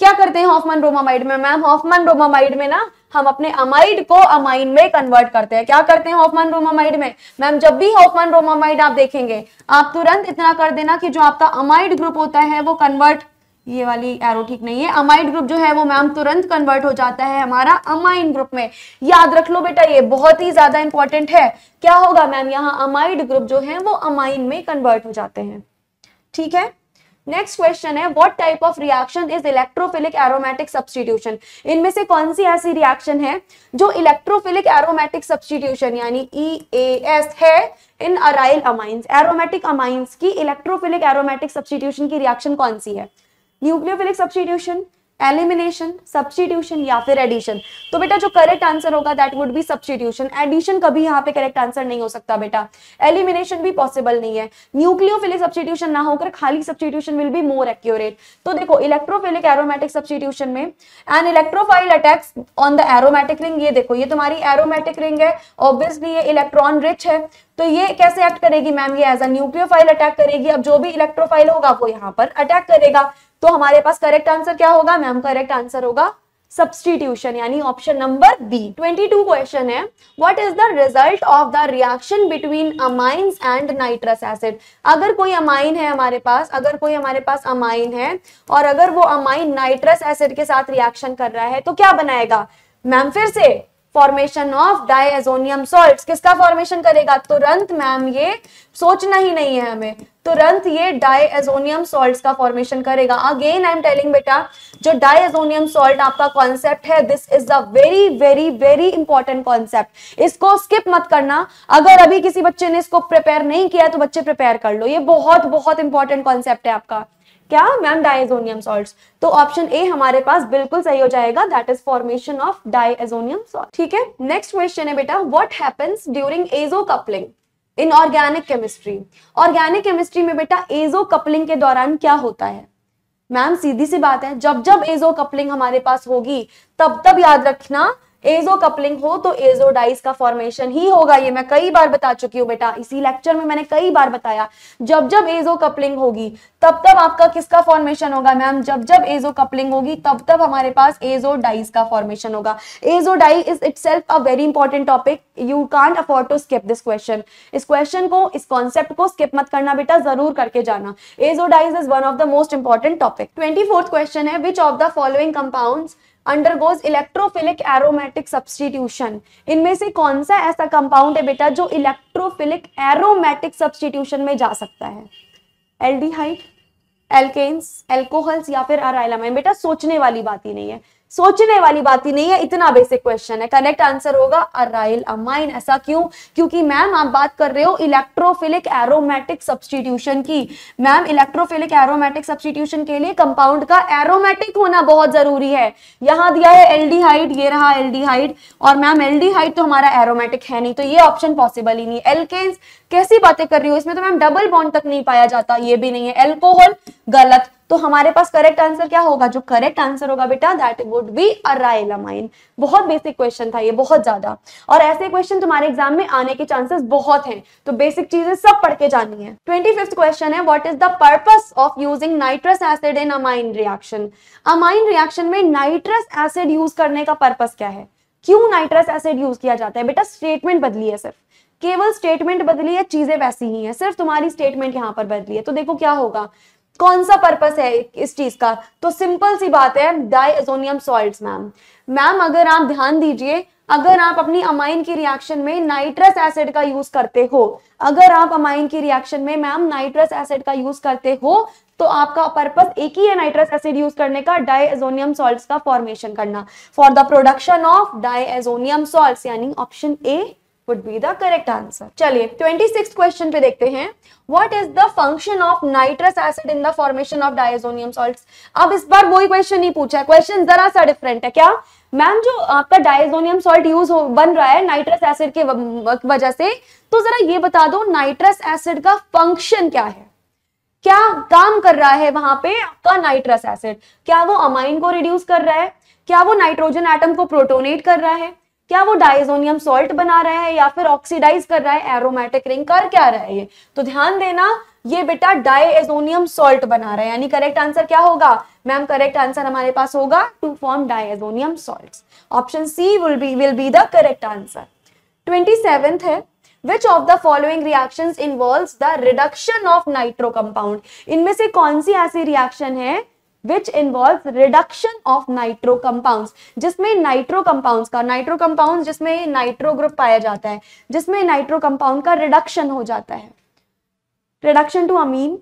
क्या करते हैं हॉफमैन ब्रोमामाइड में? मैम हॉफमैन ब्रोमामाइड में ना हम अपने अमाइड को अमाइन में कन्वर्ट करते हैं। क्या करते हैं हॉफमैन ब्रोमामाइड में? मैम जब भी हॉफमैन ब्रोमामाइड आप देखेंगे, आप तुरंत इतना कर देना कि जो आपका अमाइड ग्रुप होता है वो कन्वर्ट, ये वाली एरो ठीक नहीं है, अमाइड ग्रुप जो है वो मैम तुरंत कन्वर्ट हो जाता है हमारा अमाइन ग्रुप में। याद रख लो बेटा, ये बहुत ही ज्यादा इंपॉर्टेंट है। क्या होगा मैम, यहाँ अमाइड ग्रुप जो है वो अमाइन में कन्वर्ट हो जाते हैं। ठीक है, नेक्स्ट क्वेश्चन है, what type of reaction is electrophilic aromatic substitution. इनमें से कौन सी ऐसी रिएक्शन है जो इलेक्ट्रोफिलिक एरोमेटिक सब्स्टिट्यूशन यानी EAS है इन अराइल अमाइंस। एरोमेटिक अमाइंस की इलेक्ट्रोफिलिक एरोमेटिक सब्स्टिट्यूशन की रिएक्शन कौन सी है? न्यूक्लियोफिलिक सब्स्टिट्यूशन, एलिमिनेशन, सब्स्टिट्यूशन या फिर एडिशन। तो बेटा जो करेक्ट आंसर होगा that would be substitution. Addition कभी यहाँ पे करेक्ट आंसर नहीं हो सकता बेटा, एलिमिनेशन भी पॉसिबल नहीं है। न्यूक्लियोफिलिक सब्स्टिट्यूशन ना होकर खाली substitution will be more accurate. तो देखो इलेक्ट्रोफिलिक एरोमेटिक सब्स्टिट्यूशन में an electrophile attacks on the aromatic ring. ये देखो ये तुम्हारी एरोमेटिक रिंग है, ऑब्वियसली ये इलेक्ट्रॉन रिच है, तो ये कैसे एक्ट करेगी मैम, ये एज अ न्यूक्लियोफाइल अटैक करेगी। अब जो भी इलेक्ट्रोफाइल होगा वो यहाँ पर अटैक करेगा। तो हमारे पास करेक्ट आंसर क्या होगा मैम? करेक्ट आंसर होगा सब्स्टिट्यूशन यानी ऑप्शन नंबर बी। 22 क्वेश्चन है, what is the result of the reaction between amines and nitrous acid. अगर कोई अमाइन है हमारे पास, अगर कोई हमारे पास अमाइन है और अगर वो अमाइन नाइट्रस एसिड के साथ रिएक्शन कर रहा है तो क्या बनाएगा मैम? फिर से फॉर्मेशन ऑफ डायएजोनियम सॉल्ट्स। किसका फॉर्मेशन करेगा? तुरंत मैम ये सोचना ही नहीं है हमें, तुरंत ये डायएजोनियम सॉल्ट्स का फॉर्मेशन करेगा। अगेन आई एम टेलिंग बेटा, जो डायएजोनियम सॉल्ट आपका कॉन्सेप्ट है, this is a very very very important concept. इसको स्किप मत करना। अगर अभी किसी बच्चे ने इसको प्रिपेयर नहीं किया तो बच्चे प्रिपेयर कर लो, ये बहुत बहुत इंपॉर्टेंट कॉन्सेप्ट है आपका। क्या मैम? Diazonium salts. तो ऑप्शन ए हमारे पास बिल्कुल सही हो जाएगा, that is formation of diazonium salt. ठीक है, नेक्स्ट क्वेश्चन है बेटा, what happens during azo coupling in organic chemistry. Organic chemistry में बेटा एजो कपलिंग के दौरान क्या होता है मैम? सीधी सी बात है, जब जब एजो कपलिंग हमारे पास होगी तब तब याद रखना, एजो कपलिंग हो तो एजो डाइस का फॉर्मेशन ही होगा। ये मैं कई बार बता चुकी हूँ बेटा, इसी लेक्चर में मैंने कई बार बताया, जब जब एजो कपलिंग होगी तब तब आपका किसका फॉर्मेशन होगा मैम? जब जब एजो कपलिंग होगी तब तब हमारे पास एजो डाइस का फॉर्मेशन होगा। Azo dye is itself a very important topic, you can't afford to skip this question. इस क्वेश्चन को, इस कॉन्सेप्ट को स्किप मत करना बेटा, जरूर करके जाना। Azo dyes is one of the most important topic. 24th question है, which of the following compounds undergoes electrophilic aromatic substitution. इनमें से कौन सा ऐसा कंपाउंड है बेटा जो इलेक्ट्रोफिलिक एरोमेटिक सब्स्टिट्यूशन में जा सकता है? एल्डिहाइड, एल्केन्स, एल्कोहल्स या फिर अराइलामाइन। बेटा सोचने वाली बात ही नहीं है, सोचने वाली बात ही नहीं है, इतना बेसिक क्वेश्चन है। करेक्ट आंसर होगा अराइल अमाइन। ऐसा क्यों? क्योंकि मैम आप बात कर रहे हो इलेक्ट्रोफिलिक एरोमेटिक सब्स्टिट्यूशन की। मैम इलेक्ट्रोफिलिक एरोमेटिक सब्स्टिट्यूशन के लिए कंपाउंड का एरोमेटिक होना बहुत जरूरी है। यहां दिया है एल्डिहाइड, ये रहा एल्डिहाइड, और मैम एल्डिहाइड तो हमारा एरोमेटिक है नहीं, तो ये ऑप्शन पॉसिबल ही नहीं। एल्केन्स, कैसी बातें कर रही हो, इसमें तो मैम डबल बॉन्ड तक नहीं पाया जाता, ये भी नहीं है। एल्कोहल, गलत। तो हमारे पास करेक्ट आंसर क्या होगा? जो करेक्ट आंसर होगा बेटा दैट वुड बी अराइलामाइन। बहुत बेसिक क्वेश्चन था ये, बहुत ज्यादा, और ऐसे क्वेश्चन तुम्हारे एग्जाम में आने के चांसेस बहुत हैं, तो बेसिक चीजें सब पढ़ के जानी है। 25th क्वेश्चन है, what is the purpose of using nitrous acid in amine reaction. Amine reaction में नाइट्रस एसिड यूज करने का पर्पस क्या है? क्यों नाइट्रस एसिड यूज किया जाता है? बेटा स्टेटमेंट बदली है, सिर्फ केवल स्टेटमेंट बदली है, चीजें वैसी ही हैं, सिर्फ तुम्हारी स्टेटमेंट यहाँ पर बदली है। तो देखो क्या होगा, कौन सा पर्पस है इस चीज का? तो सिंपल सी बात है, डायएजोनियम सॉल्ट्स। मैम अगर आप ध्यान दीजिए, अगर आप अपनी अमाइन की रिएक्शन में नाइट्रस एसिड का यूज करते हो, अगर आप अमाइन की रिएक्शन में मैम नाइट्रस एसिड का यूज करते हो, तो आपका पर्पस एक ही है नाइट्रस एसिड यूज करने का, डायएजोनियम सॉल्ट्स का फॉर्मेशन करना for the production of diazonium salts, यानी option A would be the correct answer. चलिए 26th क्वेश्चन पे देखते हैं. What is the function of nitrous acid in the formation of diazonium salts? अब इस बार वही क्वेश्चन नहीं पूछा है, क्वेश्चन जरा सा डिफरेंट है. क्या मैम जो आपका डायजोनियम सॉल्ट यूज बन रहा है नाइट्रस एसिड के वजह से, तो जरा ये बता दो नाइट्रस एसिड का फंक्शन क्या है, क्या काम कर रहा है वहां पे आपका नाइट्रस एसिड? क्या वो अमाइन को रिड्यूस कर रहा है, क्या वो नाइट्रोजन एटम को प्रोटोनेट कर रहा है, क्या वो डायजोनियम सॉल्ट बना रहा है, या फिर ऑक्सीडाइज कर रहा है, एरोमेटिक रिंग कर क्या रहा है? ये तो ध्यान देना, ये बेटा डायजोनियम सॉल्ट बना रहा है. यानी करेक्ट आंसर क्या होगा मैम? करेक्ट आंसर हमारे पास होगा to form diazonium salts. Option C will be the correct answer. 27th है, which of the following reactions involves the reduction of nitro compound? इनमें से कौन सी ऐसी रिएक्शन है which involves reduction of nitro compounds, जिसमें नाइट्रो कंपाउंड्स का, nitro compounds जिसमें nitro group पाया जाता है, जिसमें नाइट्रो कंपाउंड का रिडक्शन हो जाता है. Reduction to amine,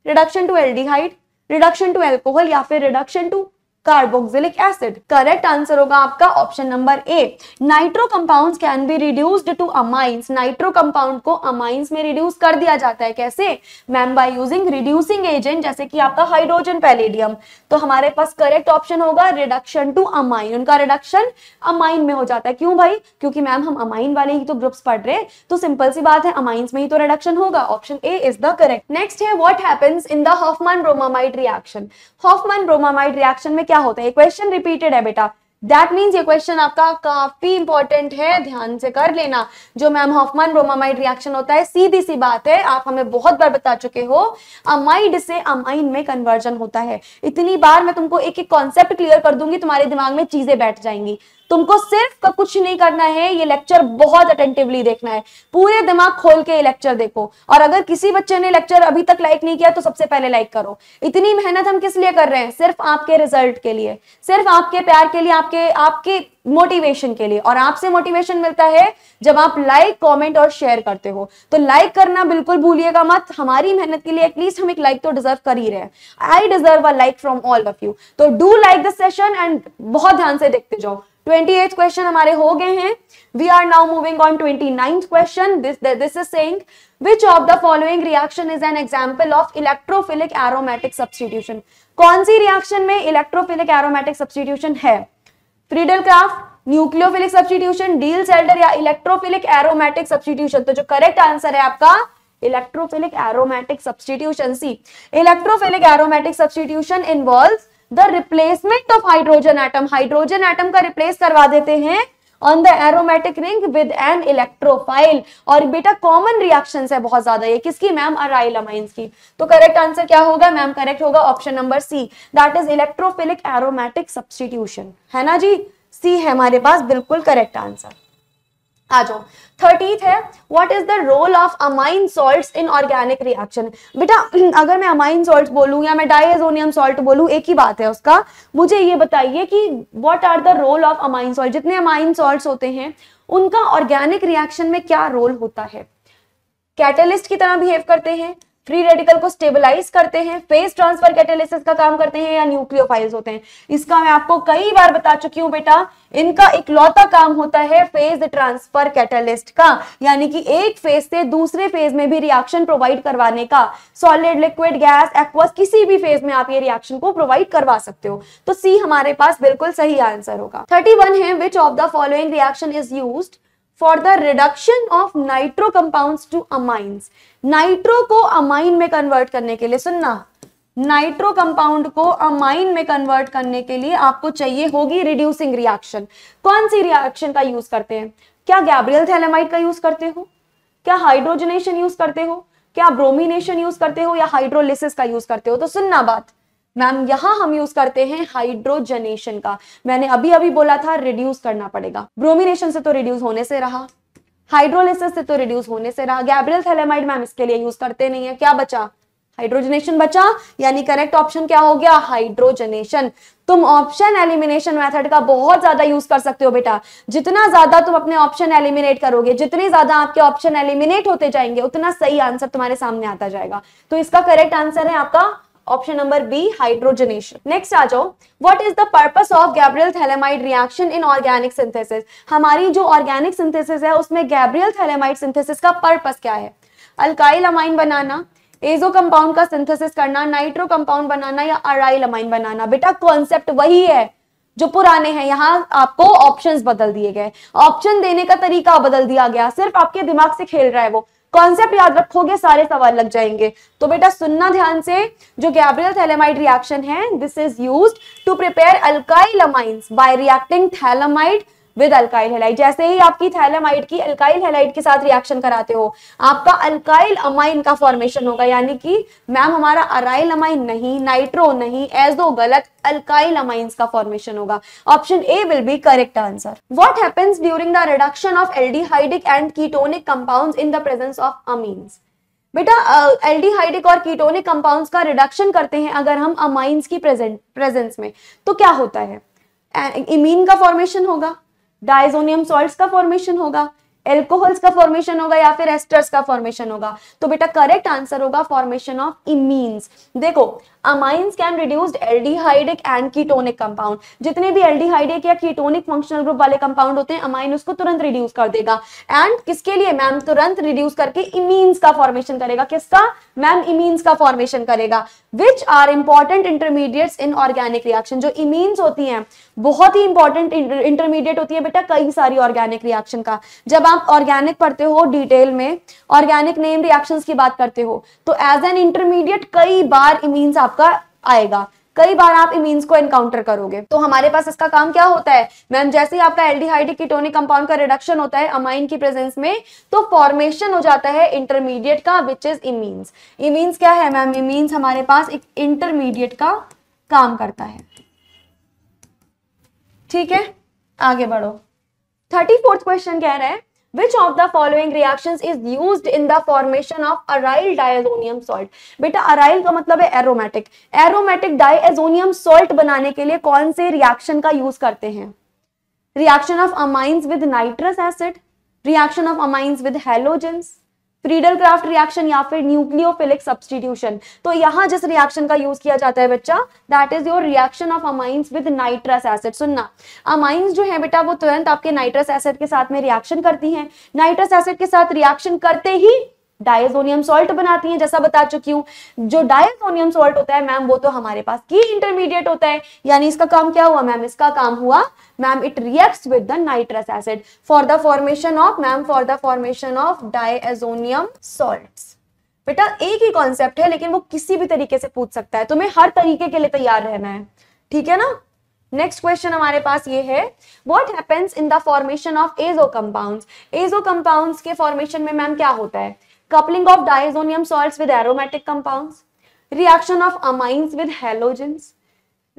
reduction to aldehyde, reduction to alcohol, या फिर reduction to carboxylic acid. Correct answer होगा आपका option number A. Nitro compounds can be reduced to amines. Nitro compound को अमाइंस में रिड्यूस कर दिया जाता है. कैसे ma'am? By using reducing agent, जैसे कि आपका हाइड्रोजन पैलेडियम. तो हमारे पास करेक्ट ऑप्शन होगा रिडक्शन टू अमाइन. उनका रिडक्शन अमाइन में हो जाता है. क्यों भाई? क्योंकि मैम हम अमाइन वाले ही तो ग्रुप्स पढ़ रहे हैं, तो सिंपल सी बात है अमाइंस में ही तो रिडक्शन होगा. Option A is the correct. Next है, what happens in the Hofmann bromamide reaction? Hofmann bromamide reaction में क्या होता है? क्वेश्चन रिपीटेड है बेटा, दैट मीन्स ये क्वेश्चन आपका काफी इंपॉर्टेंट है, ध्यान से कर लेना. जो मैम हॉफमैन ब्रोमामाइड रिएक्शन होता है, सीधी सी बात है, आप हमें बहुत बार बता चुके हो, अमाइड से अमाइन में कन्वर्जन होता है. इतनी बार मैं तुमको एक एक कॉन्सेप्ट क्लियर कर दूंगी, तुम्हारे दिमाग में चीजें बैठ जाएंगी. तुमको सिर्फ कुछ नहीं करना है, ये लेक्चर बहुत अटेंटिवली देखना है, पूरे दिमाग खोल के ये लेक्चर देखो. और अगर किसी बच्चे ने लेक्चर अभी तक लाइक नहीं किया तो सबसे पहले लाइक करो. इतनी मेहनत हम किस लिए कर रहे हैं? सिर्फ आपके रिजल्ट के लिए, सिर्फ आपके प्यार के लिए, आपके मोटिवेशन के लिए. और आपसे मोटिवेशन मिलता है जब आप लाइक, कमेंट और शेयर करते हो. तो लाइक करना बिल्कुल भूलिएगा मत. हमारी मेहनत के लिए एटलीस्ट हम एक लाइक तो डिजर्व कर ही रहे हैं. I deserve a like from all of you. तो do like this session and बहुत ध्यान से देखते जाओ. 28th क्वेश्चन हमारे हो गए हैं. We are now moving on 29th question. This is saying which of the following reaction is an example of electrophilic aromatic substitution? कौन सी रिएक्शन में इलेक्ट्रोफिलिक एरोमेटिक सब्स्टिट्यूशन है? Friedel Crafts, nucleophilic substitution, Diels Alder, या electrophilic aromatic substitution? तो जो correct answer है आपका electrophilic aromatic substitution, C. Electrophilic aromatic substitution involves the replacement of hydrogen atom. Hydrogen atom का रिप्लेस करवा देते हैं on the aromatic ring with an electrophile. और बेटा कॉमन रिएक्शंस है बहुत ज्यादा ये. किसकी मैम? अराइल अमाइंस की. तो करेक्ट आंसर क्या होगा मैम? करेक्ट होगा option number C, that is electrophilic aromatic substitution. है ना जी? सी है हमारे पास बिल्कुल करेक्ट आंसर. आ जाओ 30th है, what is the role of amine salts in organic reaction? बेटा अगर मैं अमाइन सॉल्ट्स बोलूं या मैं डायजोनियम सॉल्ट बोलूं, एक ही बात है उसका. मुझे ये बताइए कि what are the role of amine salt? जितने अमाइन सॉल्ट्स होते हैं उनका ऑर्गेनिक रिएक्शन में क्या रोल होता है? कैटलिस्ट की तरह बिहेव करते हैं, फ्री रेडिकल को स्टेबलाइज करते हैं, फेज ट्रांसफर कैटालिसिस का काम करते हैं, या न्यूक्लियोफाइल्स होते हैं? इसका मैं आपको कई बार बता चुकी हूं बेटा, इनका इकलौता काम होता है फेज ट्रांसफर कैटालिस्ट का. यानी कि एक फेज से दूसरे फेज में भी रिएक्शन प्रोवाइड करवाने का. सॉलिड, लिक्विड, गैस, एक्वस, किसी भी फेज में आप ये रिएक्शन को प्रोवाइड करवा सकते हो. तो सी हमारे पास बिल्कुल सही आंसर होगा. 31 है, which of the following reaction is used for the reduction of nitro compounds to amines? Nitro को अमाइन में कन्वर्ट करने के लिए, सुनना, नाइट्रो कंपाउंड को अमाइन में कन्वर्ट करने के लिए आपको चाहिए होगी रिड्यूसिंग रिएक्शन. कौन सी रिएक्शन का यूज करते हैं? क्या गैब्रियल थैलेमाइड का यूज करते हो? क्या हाइड्रोजनेशन यूज करते हो? क्या ब्रोमिनेशन यूज करते हो? या हाइड्रोलिसिस का यूज करते हो? तो सुनना बात मैम, यहां हम यूज करते हैं हाइड्रोजनेशन का. मैंने अभी अभी बोला था रिड्यूस करना पड़ेगा. ब्रोमिनेशन से तो रिड्यूस होने से रहा, हाइड्रोलिसिस से तो रिड्यूस होने से रहा. गैब्रियल थैलेमाइड मैम इसके लिए यूज करते नहीं है. क्या बचा? हाइड्रोजनेशन बचा. यानी करेक्ट ऑप्शन क्या हो गया? हाइड्रोजनेशन. तुम ऑप्शन एलिमिनेशन मेथड का बहुत ज्यादा यूज कर सकते हो बेटा. जितना ज्यादा तुम अपने ऑप्शन एलिमिनेट करोगे, जितने ज्यादा आपके ऑप्शन एलिमिनेट होते जाएंगे, उतना सही आंसर तुम्हारे सामने आता जाएगा. तो इसका करेक्ट आंसर है आपका option number B hydrogenation. Next आ जाओ, what is the purpose of Gabriel phthalimide reaction in organic synthesis. हमारी जो ऑर्गेनिक सिंथेसिस है उसमें गैब्रियल थैलेमाइड सिंथेसिस का पर्पस क्या है? अल्काइल अमाइन बनाना, एजो कंपाउंड का सिंथेसिस करना, नाइट्रो कंपाउंड बनाना या अराइल अमाइन बनाना। बेटा कॉन्सेप्ट वही है जो पुराने हैं, यहाँ आपको ऑप्शंस बदल दिए गए, ऑप्शन देने का तरीका बदल दिया गया, सिर्फ आपके दिमाग से खेल रहा है वो। कॉन्सेप्ट याद रखोगे सारे सवाल लग जाएंगे। तो बेटा सुनना ध्यान से, जो गैब्रियल थैलेमाइड रिएक्शन है, this is used to prepare alkyl amines by reacting phthalimide with alkyl halide. जैसे ही आपकी थैलेमाइड की अल्काइल हैलाइड के साथ रिएक्शन कराते हो, आपका अल्काइल अमाइन का फॉर्मेशन होगा, यानी कि मैम हमारा अराइल अमाइन नहीं, नाइट्रो नहीं, एजो गलत, अल्काइल अमाइंस का फॉर्मेशन होगा। Option A will be correct answer. What happens during the reduction of aldehydic and ketonic compounds in the presence of amines. बेटा एल्डिहाइडिक और कीटोनिक कंपाउंड्स का reduction करते हैं अगर हम अमाइंस की प्रेजेंस में, तो क्या होता है? इमीन का फॉर्मेशन होगा, डाइजोनियम सॉल्ट्स का फॉर्मेशन होगा, एल्कोहल्स का फॉर्मेशन होगा या फिर एस्टर्स का फॉर्मेशन होगा। तो बेटा करेक्ट आंसर होगा फॉर्मेशन ऑफ इमीन्स। देखो amines can reduced aldehydic and ketonic compound. जितने भी एल्डिहाइडिक या कीटोनिक फंक्शनल ग्रुप वाले कंपाउंड होते हैं, अमाइन उसको तुरंत रिड्यूस कर देगा। एंड किसके लिए मैम? तुरंत रिड्यूस करके इमीन्स का फॉर्मेशन करेगा। किसका मैम? इमीन्स का फॉर्मेशन करेगा। Which are important intermediates in organic reaction. जो इमीन्स होती हैं बहुत ही इंपॉर्टेंट इंटरमीडिएट होती है बेटा कई सारी ऑर्गेनिक रिएक्शन का। जब आप ऑर्गेनिक पढ़ते हो डिटेल में, ऑर्गेनिक नेम रिएक्शंस की बात करते हो, तो एज एन इंटरमीडिएट कई बार इमीन्स आपका आएगा, कई बार आप इमीन्स को एनकाउंटर करोगे। तो हमारे पास इसका काम क्या होता है मैम? जैसे ही आपका एल्डिहाइडिक कीटोनिक कंपाउंड का रिडक्शन होता है अमाइन की प्रेजेंस में, तो फॉर्मेशन हो जाता है इंटरमीडिएट का, विच इज इमीन्स। इमीन्स क्या है मैम? इमीन्स हमारे पास एक इंटरमीडिएट का काम करता है। ठीक है, आगे बढ़ो। 34th क्वेश्चन कह रहा है Which of the following reactions is used in the formation of aryl diazonium salt? बेटा अराइल का मतलब है एरोमेटिक। एरोमेटिक डाइएजोनियम सॉल्ट बनाने के लिए कौन से रिएक्शन का यूज करते हैं? Reaction of amines with nitrous acid, reaction of amines with halogens, Friedel craft reaction या फिर न्यूक्लियोफिलिक सब्स्टिट्यूशन। तो यहां जिस रिएक्शन का यूज किया जाता है बच्चा, that is your reaction of amines with nitrous acid. सुनना, अमाइंस जो है बेटा वो तुरंत आपके नाइट्रस एसिड के साथ में रिएक्शन करती हैं। नाइट्रस एसिड के साथ रिएक्शन करते ही डायजोनियम सॉल्ट बनाती हैं, जैसा बता चुकी हूँ। जो डायजोनियम सॉल्ट होता है मैम वो तो हमारे पास की इंटरमीडिएट होता है, यानी इसका काम क्या हुआ मैम? इसका काम हुआ ma'am it reacts with the nitrous acid for the formation of diazonium salts. बेटा एक ही कॉन्सेप्ट है लेकिन वो किसी भी तरीके से पूछ सकता है, तुम्हें हर तरीके के लिए तैयार रहना है, ठीक है ना। नेक्स्ट क्वेश्चन हमारे पास ये है, what happens in the formation of azo compounds. Azo compounds के फॉर्मेशन में मैम क्या होता है? Coupling of diazonium salts with aromatic compounds, reaction of amines with halogens,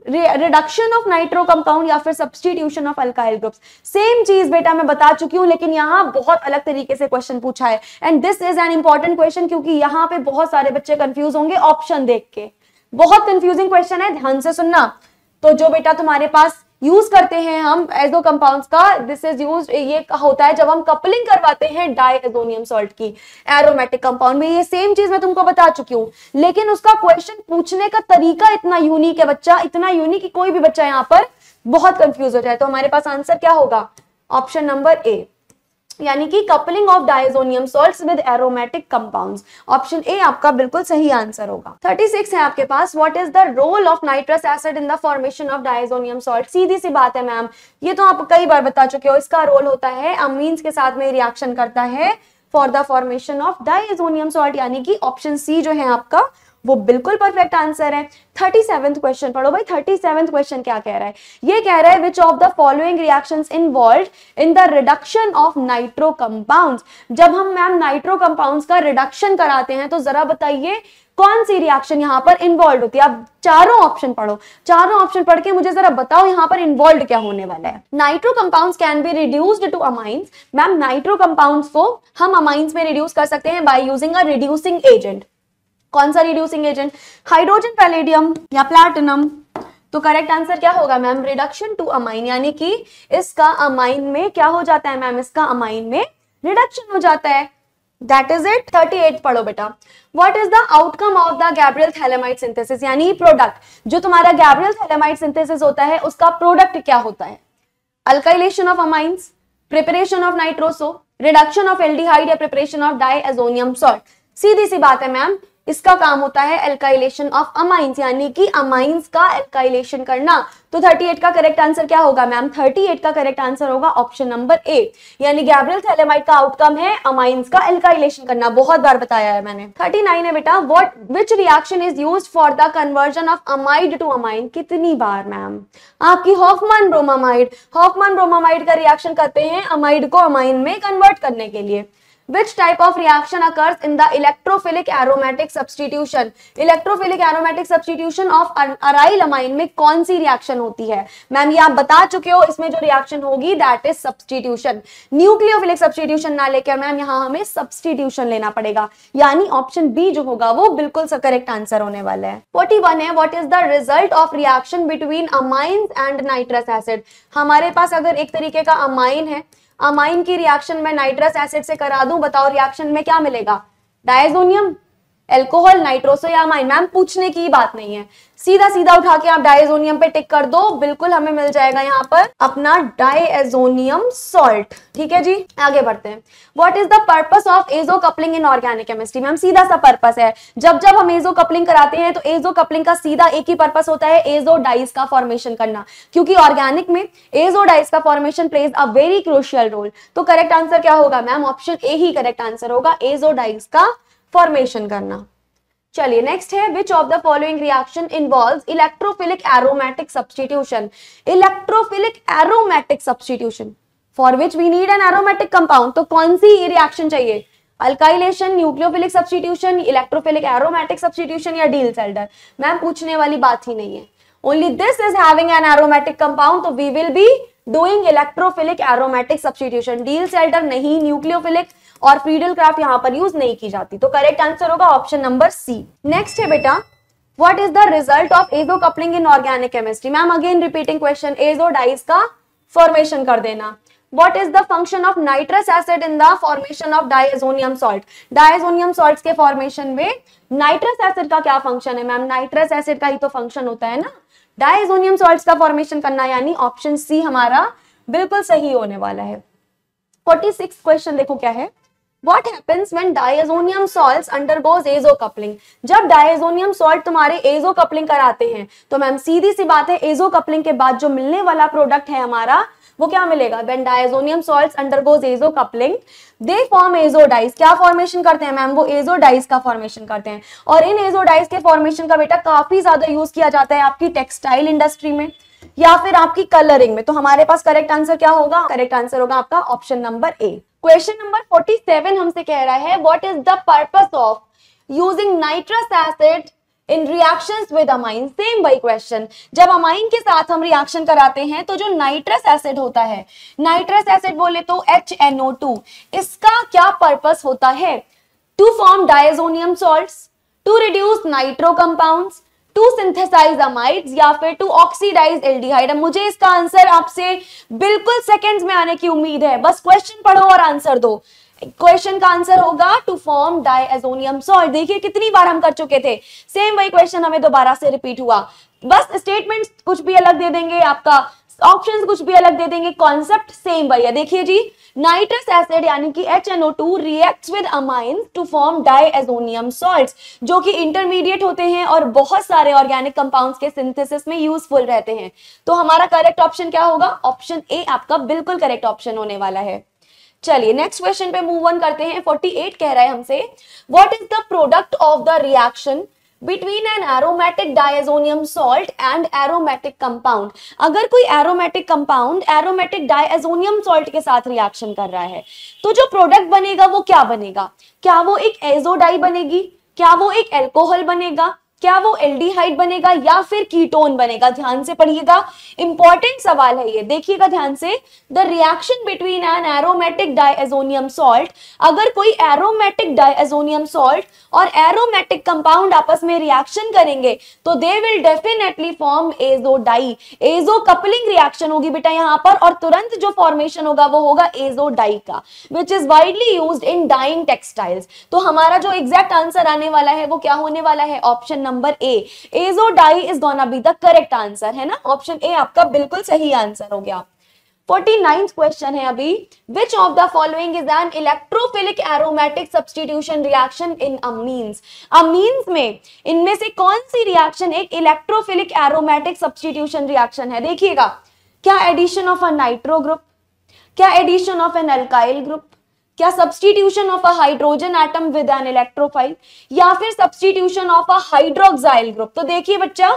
reduction of nitro compound या फिर substitution of alkyl groups. Same चीज बेटा मैं बता चुकी हूं लेकिन यहाँ बहुत अलग तरीके से क्वेश्चन पूछा है। And this is an important question क्योंकि यहाँ पे बहुत सारे बच्चे कंफ्यूज होंगे ऑप्शन देख के। बहुत कंफ्यूजिंग क्वेश्चन है, ध्यान से सुनना। तो जो बेटा तुम्हारे पास यूज करते हैं हम एजो कंपाउंड्स का, दिस इज यूज, ये होता है जब हम कपलिंग करवाते हैं डायएजोनियम सॉल्ट की एरोमेटिक कंपाउंड में। ये सेम चीज मैं तुमको बता चुकी हूँ लेकिन उसका क्वेश्चन पूछने का तरीका इतना यूनिक है बच्चा, इतना यूनिक कि कोई भी बच्चा यहाँ पर बहुत कंफ्यूज हो जाए। तो हमारे पास आंसर क्या होगा? ऑप्शन नंबर ए, यानी कि coupling of diazonium salts with aromatic compounds. Option A आपका बिल्कुल सही आंसर होगा। 36 है आपके पास, what is the role of nitrous acid in the formation of diazonium salt. सीधी सी बात है मैम, ये तो आप कई बार बता चुके हो। इसका रोल होता है अमीन्स के साथ में रिएक्शन करता है for the formation of diazonium salt, यानी कि ऑप्शन सी जो है आपका वो बिल्कुल परफेक्ट आंसर है। 37th क्वेश्चन पढ़ो भाई। 37th क्वेश्चन क्या कह रहा है? ये कह रहा है which of the following reactions involved in the reduction of nitro compounds. जब हम मैम नाइट्रो कंपाउंड्स का रिडक्शन कराते हैं तो जरा बताइए कौन सी रिएक्शन यहाँ पर इन्वॉल्व होती है। आप चारों ऑप्शन पढ़ो, चारों ऑप्शन पढ़ के मुझे जरा बताओ यहाँ पर इन्वॉल्व क्या होने वाला है। Nitro compounds can be reduced to amines. Ma'am nitro compounds को हम अमाइंस में रिड्यूस कर सकते हैं by using a reducing agent. कौन सा रिड्यूसिंग एजेंट? हाइड्रोजन, पैलेडियम या प्लैटिनम। तो करेक्ट आंसर क्या होगा मैम? रिडक्शन टू अमाइन, यानी कि इसका अमाइन में क्या हो जाता है मैम? इसका अमाइन में रिडक्शन हो जाता है। That is it. 38 पढ़ो बेटा। What is the outcome of the Gabriel phthalimide synthesis, यानी प्रोडक्ट, जो तुम्हारा गैब्रियल थैलेमाइड सिंथेसिस होता है उसका प्रोडक्ट क्या होता है? Alkylation of amines, preparation of nitroso, reduction of aldehyde या प्रिपरेशन ऑफ डाइएजोनियम सॉल्ट। सीधी सी बात है मैम, इसका काम होता है एल्काइलेशन ऑफ अमाइंस, यानी कि अमाइंस का एल्काइलेशन करना। तो 38 का करेक्ट आंसर क्या होगा मैम? 38 का करेक्ट आंसर होगा ऑप्शन नंबर ए, यानी गैब्रियल थैलेमाइड का आउटकम है अमाइंस का एल्काइलेशन करना। बहुत बार बताया है मैंने। 39 है बेटा, what which reaction is used for the conversion of amide to amine. कितनी बार मैम? आपकी हॉफमैन ब्रोमामाइड। हॉफमैन ब्रोमामाइड का रिएक्शन करते हैं अमाइड को अमाइन में कन्वर्ट करने के लिए। Which type of reaction occurs in the electrophilic aromatic substitution? Electrophilic aromatic substitution of aryl amine में कौन सी रिएक्शन होती है? मैम ये आप बता चुके हो, इसमें जो रिएक्शन होगी that is substitution. Nucleophilic substitution ना लेकर मैम यहाँ हमें सब्सटीट्यूशन लेना पड़ेगा, यानी ऑप्शन बी जो होगा वो बिल्कुल करेक्ट आंसर होने वाला है। 41 है, what is the result of reaction between amines and nitrous acid. हमारे पास अगर एक तरीके का अमाइन है, अमाइन की रिएक्शन में नाइट्रस एसिड से करा दूं, बताओ रिएक्शन में क्या मिलेगा? डायजोनियम, एल्कोहल, नाइट्रोसो या अमाइन? मैम पूछने की बात नहीं है, सीधा सीधा उठा के आप डायजोनियम पे टिक कर दो, बिल्कुल हमें मिल जाएगा यहाँ पर अपना डायजोनियम सॉल्ट। ठीक है जी, आगे बढ़ते हैं। What is the purpose of azo coupling in organic chemistry. Ma'am सीधा सा पर्पस है, जब जब हम एजो कपलिंग कराते हैं तो एजो कपलिंग का सीधा एक ही पर्पस होता है, एजो डाइज का फॉर्मेशन करना, क्योंकि ऑर्गेनिक में एजो डाइज का formation plays a very crucial role. तो करेक्ट आंसर क्या होगा मैम? ऑप्शन ए ही करेक्ट आंसर होगा, एजो डाइज का फॉर्मेशन करना। चलिए नेक्स्ट है, which of the following reaction involves electrophilic aromatic substitution. Electrophilic aromatic substitution for which we need an aromatic compound. तो कौन सी रिएक्शन चाहिए? Alkylation, nucleophilic substitution, electrophilic aromatic substitution या डील-सेल्डर। मैम पूछने वाली बात ही नहीं है, only this is having an aromatic compound, तो we will be doing electrophilic aromatic substitution. Diels Alder नहीं, न्यूक्लियोफिलिक और फ्रीडल क्राफ्ट यहाँ पर यूज नहीं की जाती। तो करेक्ट आंसर होगा ऑप्शन नंबर सी। नेक्स्ट है बेटा, what is the result of azo coupling in organic chemistry. Ma'am again repeating question, azo dyes का फॉर्मेशन कर देना। What is the function of nitrous acid in the formation of diazonium salt? Diazonium salts के formation में nitrous acid का क्या function है ma'am? Nitrous acid का ही तो फंक्शन होता है ना डायजोनियम सॉल्ट्स का फॉर्मेशन करना, यानी ऑप्शन सी हमारा बिल्कुल सही होने वाला है। 46 क्वेश्चन देखो क्या है, What happens when diazonium salts undergoes azo coupling? जब डायजोनियम सॉल्ट तुम्हारे एजो कपलिंग कराते हैं तो मैम सीधी सी बात है, एजो कपलिंग के बाद जो मिलने वाला प्रोडक्ट है हमारा वो क्या मिलेगा? When diazonium salts undergoes azo coupling, they form azo dyes। क्या फॉर्मेशन करते हैं मैम? वो एजो डाइज का फॉर्मेशन करते हैं। और इन एजो डाइज के फॉर्मेशन का बेटा काफी ज्यादा यूज किया जाता है आपकी टेक्सटाइल इंडस्ट्री में या फिर आपकी कलरिंग में। तो हमारे पास करेक्ट आंसर क्या होगा? करेक्ट आंसर होगा आपका ऑप्शन नंबर ए। क्वेश्चन नंबर 47 हमसे कह रहा है, what is the purpose of using nitrous acid in reactions with amine. Same वही क्वेश्चन, जब अमाइन के साथ हम रिएक्शन कराते हैं तो जो नाइट्रस एसिड होता है, नाइट्रस एसिड बोले तो HNO2, इसका क्या पर्पस होता है? To form diazonium salts, to reduce nitro compounds, to synthesize amides या फिर टू ऑक्सीडाइज एल्डिहाइड। मुझे इसका आंसर आपसे बिल्कुल सेकंड्स में आने की उम्मीद है, बस क्वेश्चन पढ़ो और आंसर दो। क्वेश्चन का आंसर होगा टू फॉर्म डायजोनियम सॉल्ट। देखिए कितनी बार हम कर चुके थे, सेम वही क्वेश्चन हमें दोबारा से रिपीट हुआ, बस स्टेटमेंट्स कुछ भी अलग दे देंगे, आपका ऑप्शंस कुछ भी अलग दे देंगे, कॉन्सेप्ट सेम वही है। देखिए जी, नाइट्रस एसिड यानी कि HNO2 reacts with amines to form diazonium salts, जो कि इंटरमीडिएट होते हैं और बहुत सारे ऑर्गेनिक कंपाउंड्स के सिंथेसिस में यूजफुल रहते हैं। तो हमारा करेक्ट ऑप्शन क्या होगा? ऑप्शन ए आपका बिल्कुल करेक्ट ऑप्शन होने वाला है। चलिए नेक्स्ट क्वेश्चन पे मूव ऑन करते हैं। 48 कह रहा है हमसे, what is the product of the reaction between an aromatic diazonium salt and aromatic compound. अगर कोई aromatic compound aromatic diazonium salt के साथ रिएक्शन कर रहा है तो जो प्रोडक्ट बनेगा वो क्या बनेगा? क्या वो एक एजो डाई बनेगी? क्या वो एक एल्कोहल बनेगा? क्या वो एल्डिहाइड बनेगा या फिर कीटोन बनेगा? ध्यान से पढ़िएगा, इंपॉर्टेंट सवाल है ये, देखिएगा ध्यान से। The reaction between an aromatic diazonium salt, अगर कोई एरोमेटिक डाइएजोनियम सॉल्ट और एरोमेटिक कंपाउंड आपस में रिएक्शन करेंगे तो they will definitely form azo dye. Azo coupling reaction होगी बेटा यहां पर, और तुरंत जो फॉर्मेशन होगा वो होगा एजो डाई का, which is widely used in dyeing textiles. तो हमारा जो एग्जैक्ट आंसर आने वाला है वो क्या होने वाला है? Option number A, azo dye is gonna be the correct answer, है ना। ऑप्शन ए आपका बिल्कुल सही आंसर हो गया। 49th क्वेश्चन है अभी, which of the following is an electrophilic aromatic substitution reaction in amines? amines में इनमें से कौन सी रिएक्शन एक इलेक्ट्रोफिलिक एरोमेटिक सब्स्टिट्यूशन रिएक्शन है? देखिएगा, क्या addition of a nitro group, क्या addition of an alkyl group, क्या substitution of a hydrogen atom with an electrophile, या फिर substitution of a hydroxyl group? तो देखिए बच्चा,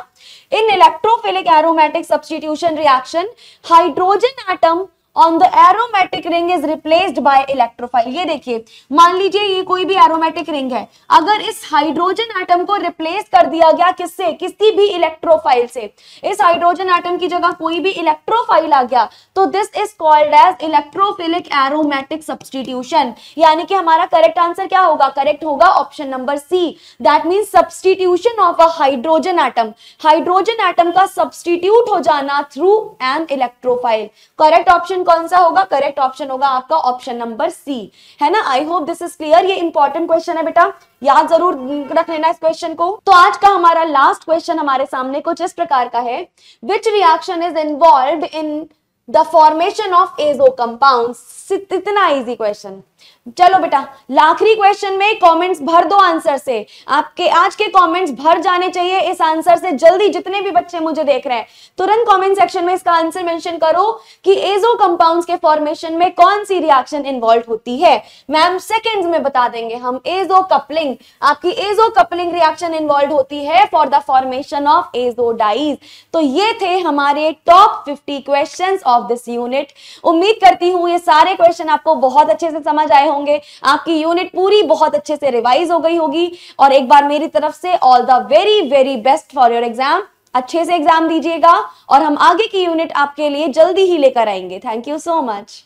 in electrophilic aromatic substitution reaction hydrogen atom on the aromatic ring is replaced by electrophile. ये देखिए, मान लीजिए ये कोई भी एरोमेटिक रिंग है, अगर इस हाइड्रोजन एटम को रिप्लेस कर दिया गया किससे? किसी भी इलेक्ट्रोफाइल से। इस हाइड्रोजन एटम की जगह कोई भी इलेक्ट्रोफाइल आ गया तो this is called as electrophilic aromatic substitution. यानी कि हमारा करेक्ट आंसर क्या होगा? करेक्ट होगा option number C, that means substitution of a hydrogen atom, hydrogen atom का सब्स्टिट्यूट हो जाना through an electrophile. Correct option कौन सा होगा? करेक्ट ऑप्शन होगा आपका ऑप्शन नंबर सी, है ना। I hope this is clear. ये इंपॉर्टेंट क्वेश्चन है बेटा, याद जरूर रख लेना इस क्वेश्चन को। तो आज का हमारा लास्ट क्वेश्चन हमारे सामने कुछ इस प्रकार का है, विच reaction is involved in the formation of azo compounds. इतना इजी क्वेश्चन। चलो बेटा, आखिरी क्वेश्चन में कमेंट्स भर दो आंसर से, आपके आज के कमेंट्स भर जाने चाहिए इस आंसर से। जल्दी, जितने भी बच्चे मुझे देख रहे हैं तुरंत कमेंट सेक्शन में इसका आंसर मेंशन करो कि एजो कंपाउंड्स के फॉर्मेशन में कौन सी रिएक्शन इन्वॉल्व होती है। मैम सेकंड्स में बता देंगे हम, एजो कपलिंग, आपकी एजो कपलिंग रिएक्शन इन्वॉल्व होती है for the formation of azo dyes. तो ये थे हमारे top 50 questions of this unit. उम्मीद करती हूं ये सारे क्वेश्चन आपको बहुत अच्छे से समझ आए होंगे, आपकी यूनिट पूरी बहुत अच्छे से रिवाइज हो गई होगी। और एक बार मेरी तरफ से all the very very best for your exam. अच्छे से एग्जाम दीजिएगा और हम आगे की यूनिट आपके लिए जल्दी ही लेकर आएंगे। Thank you so much.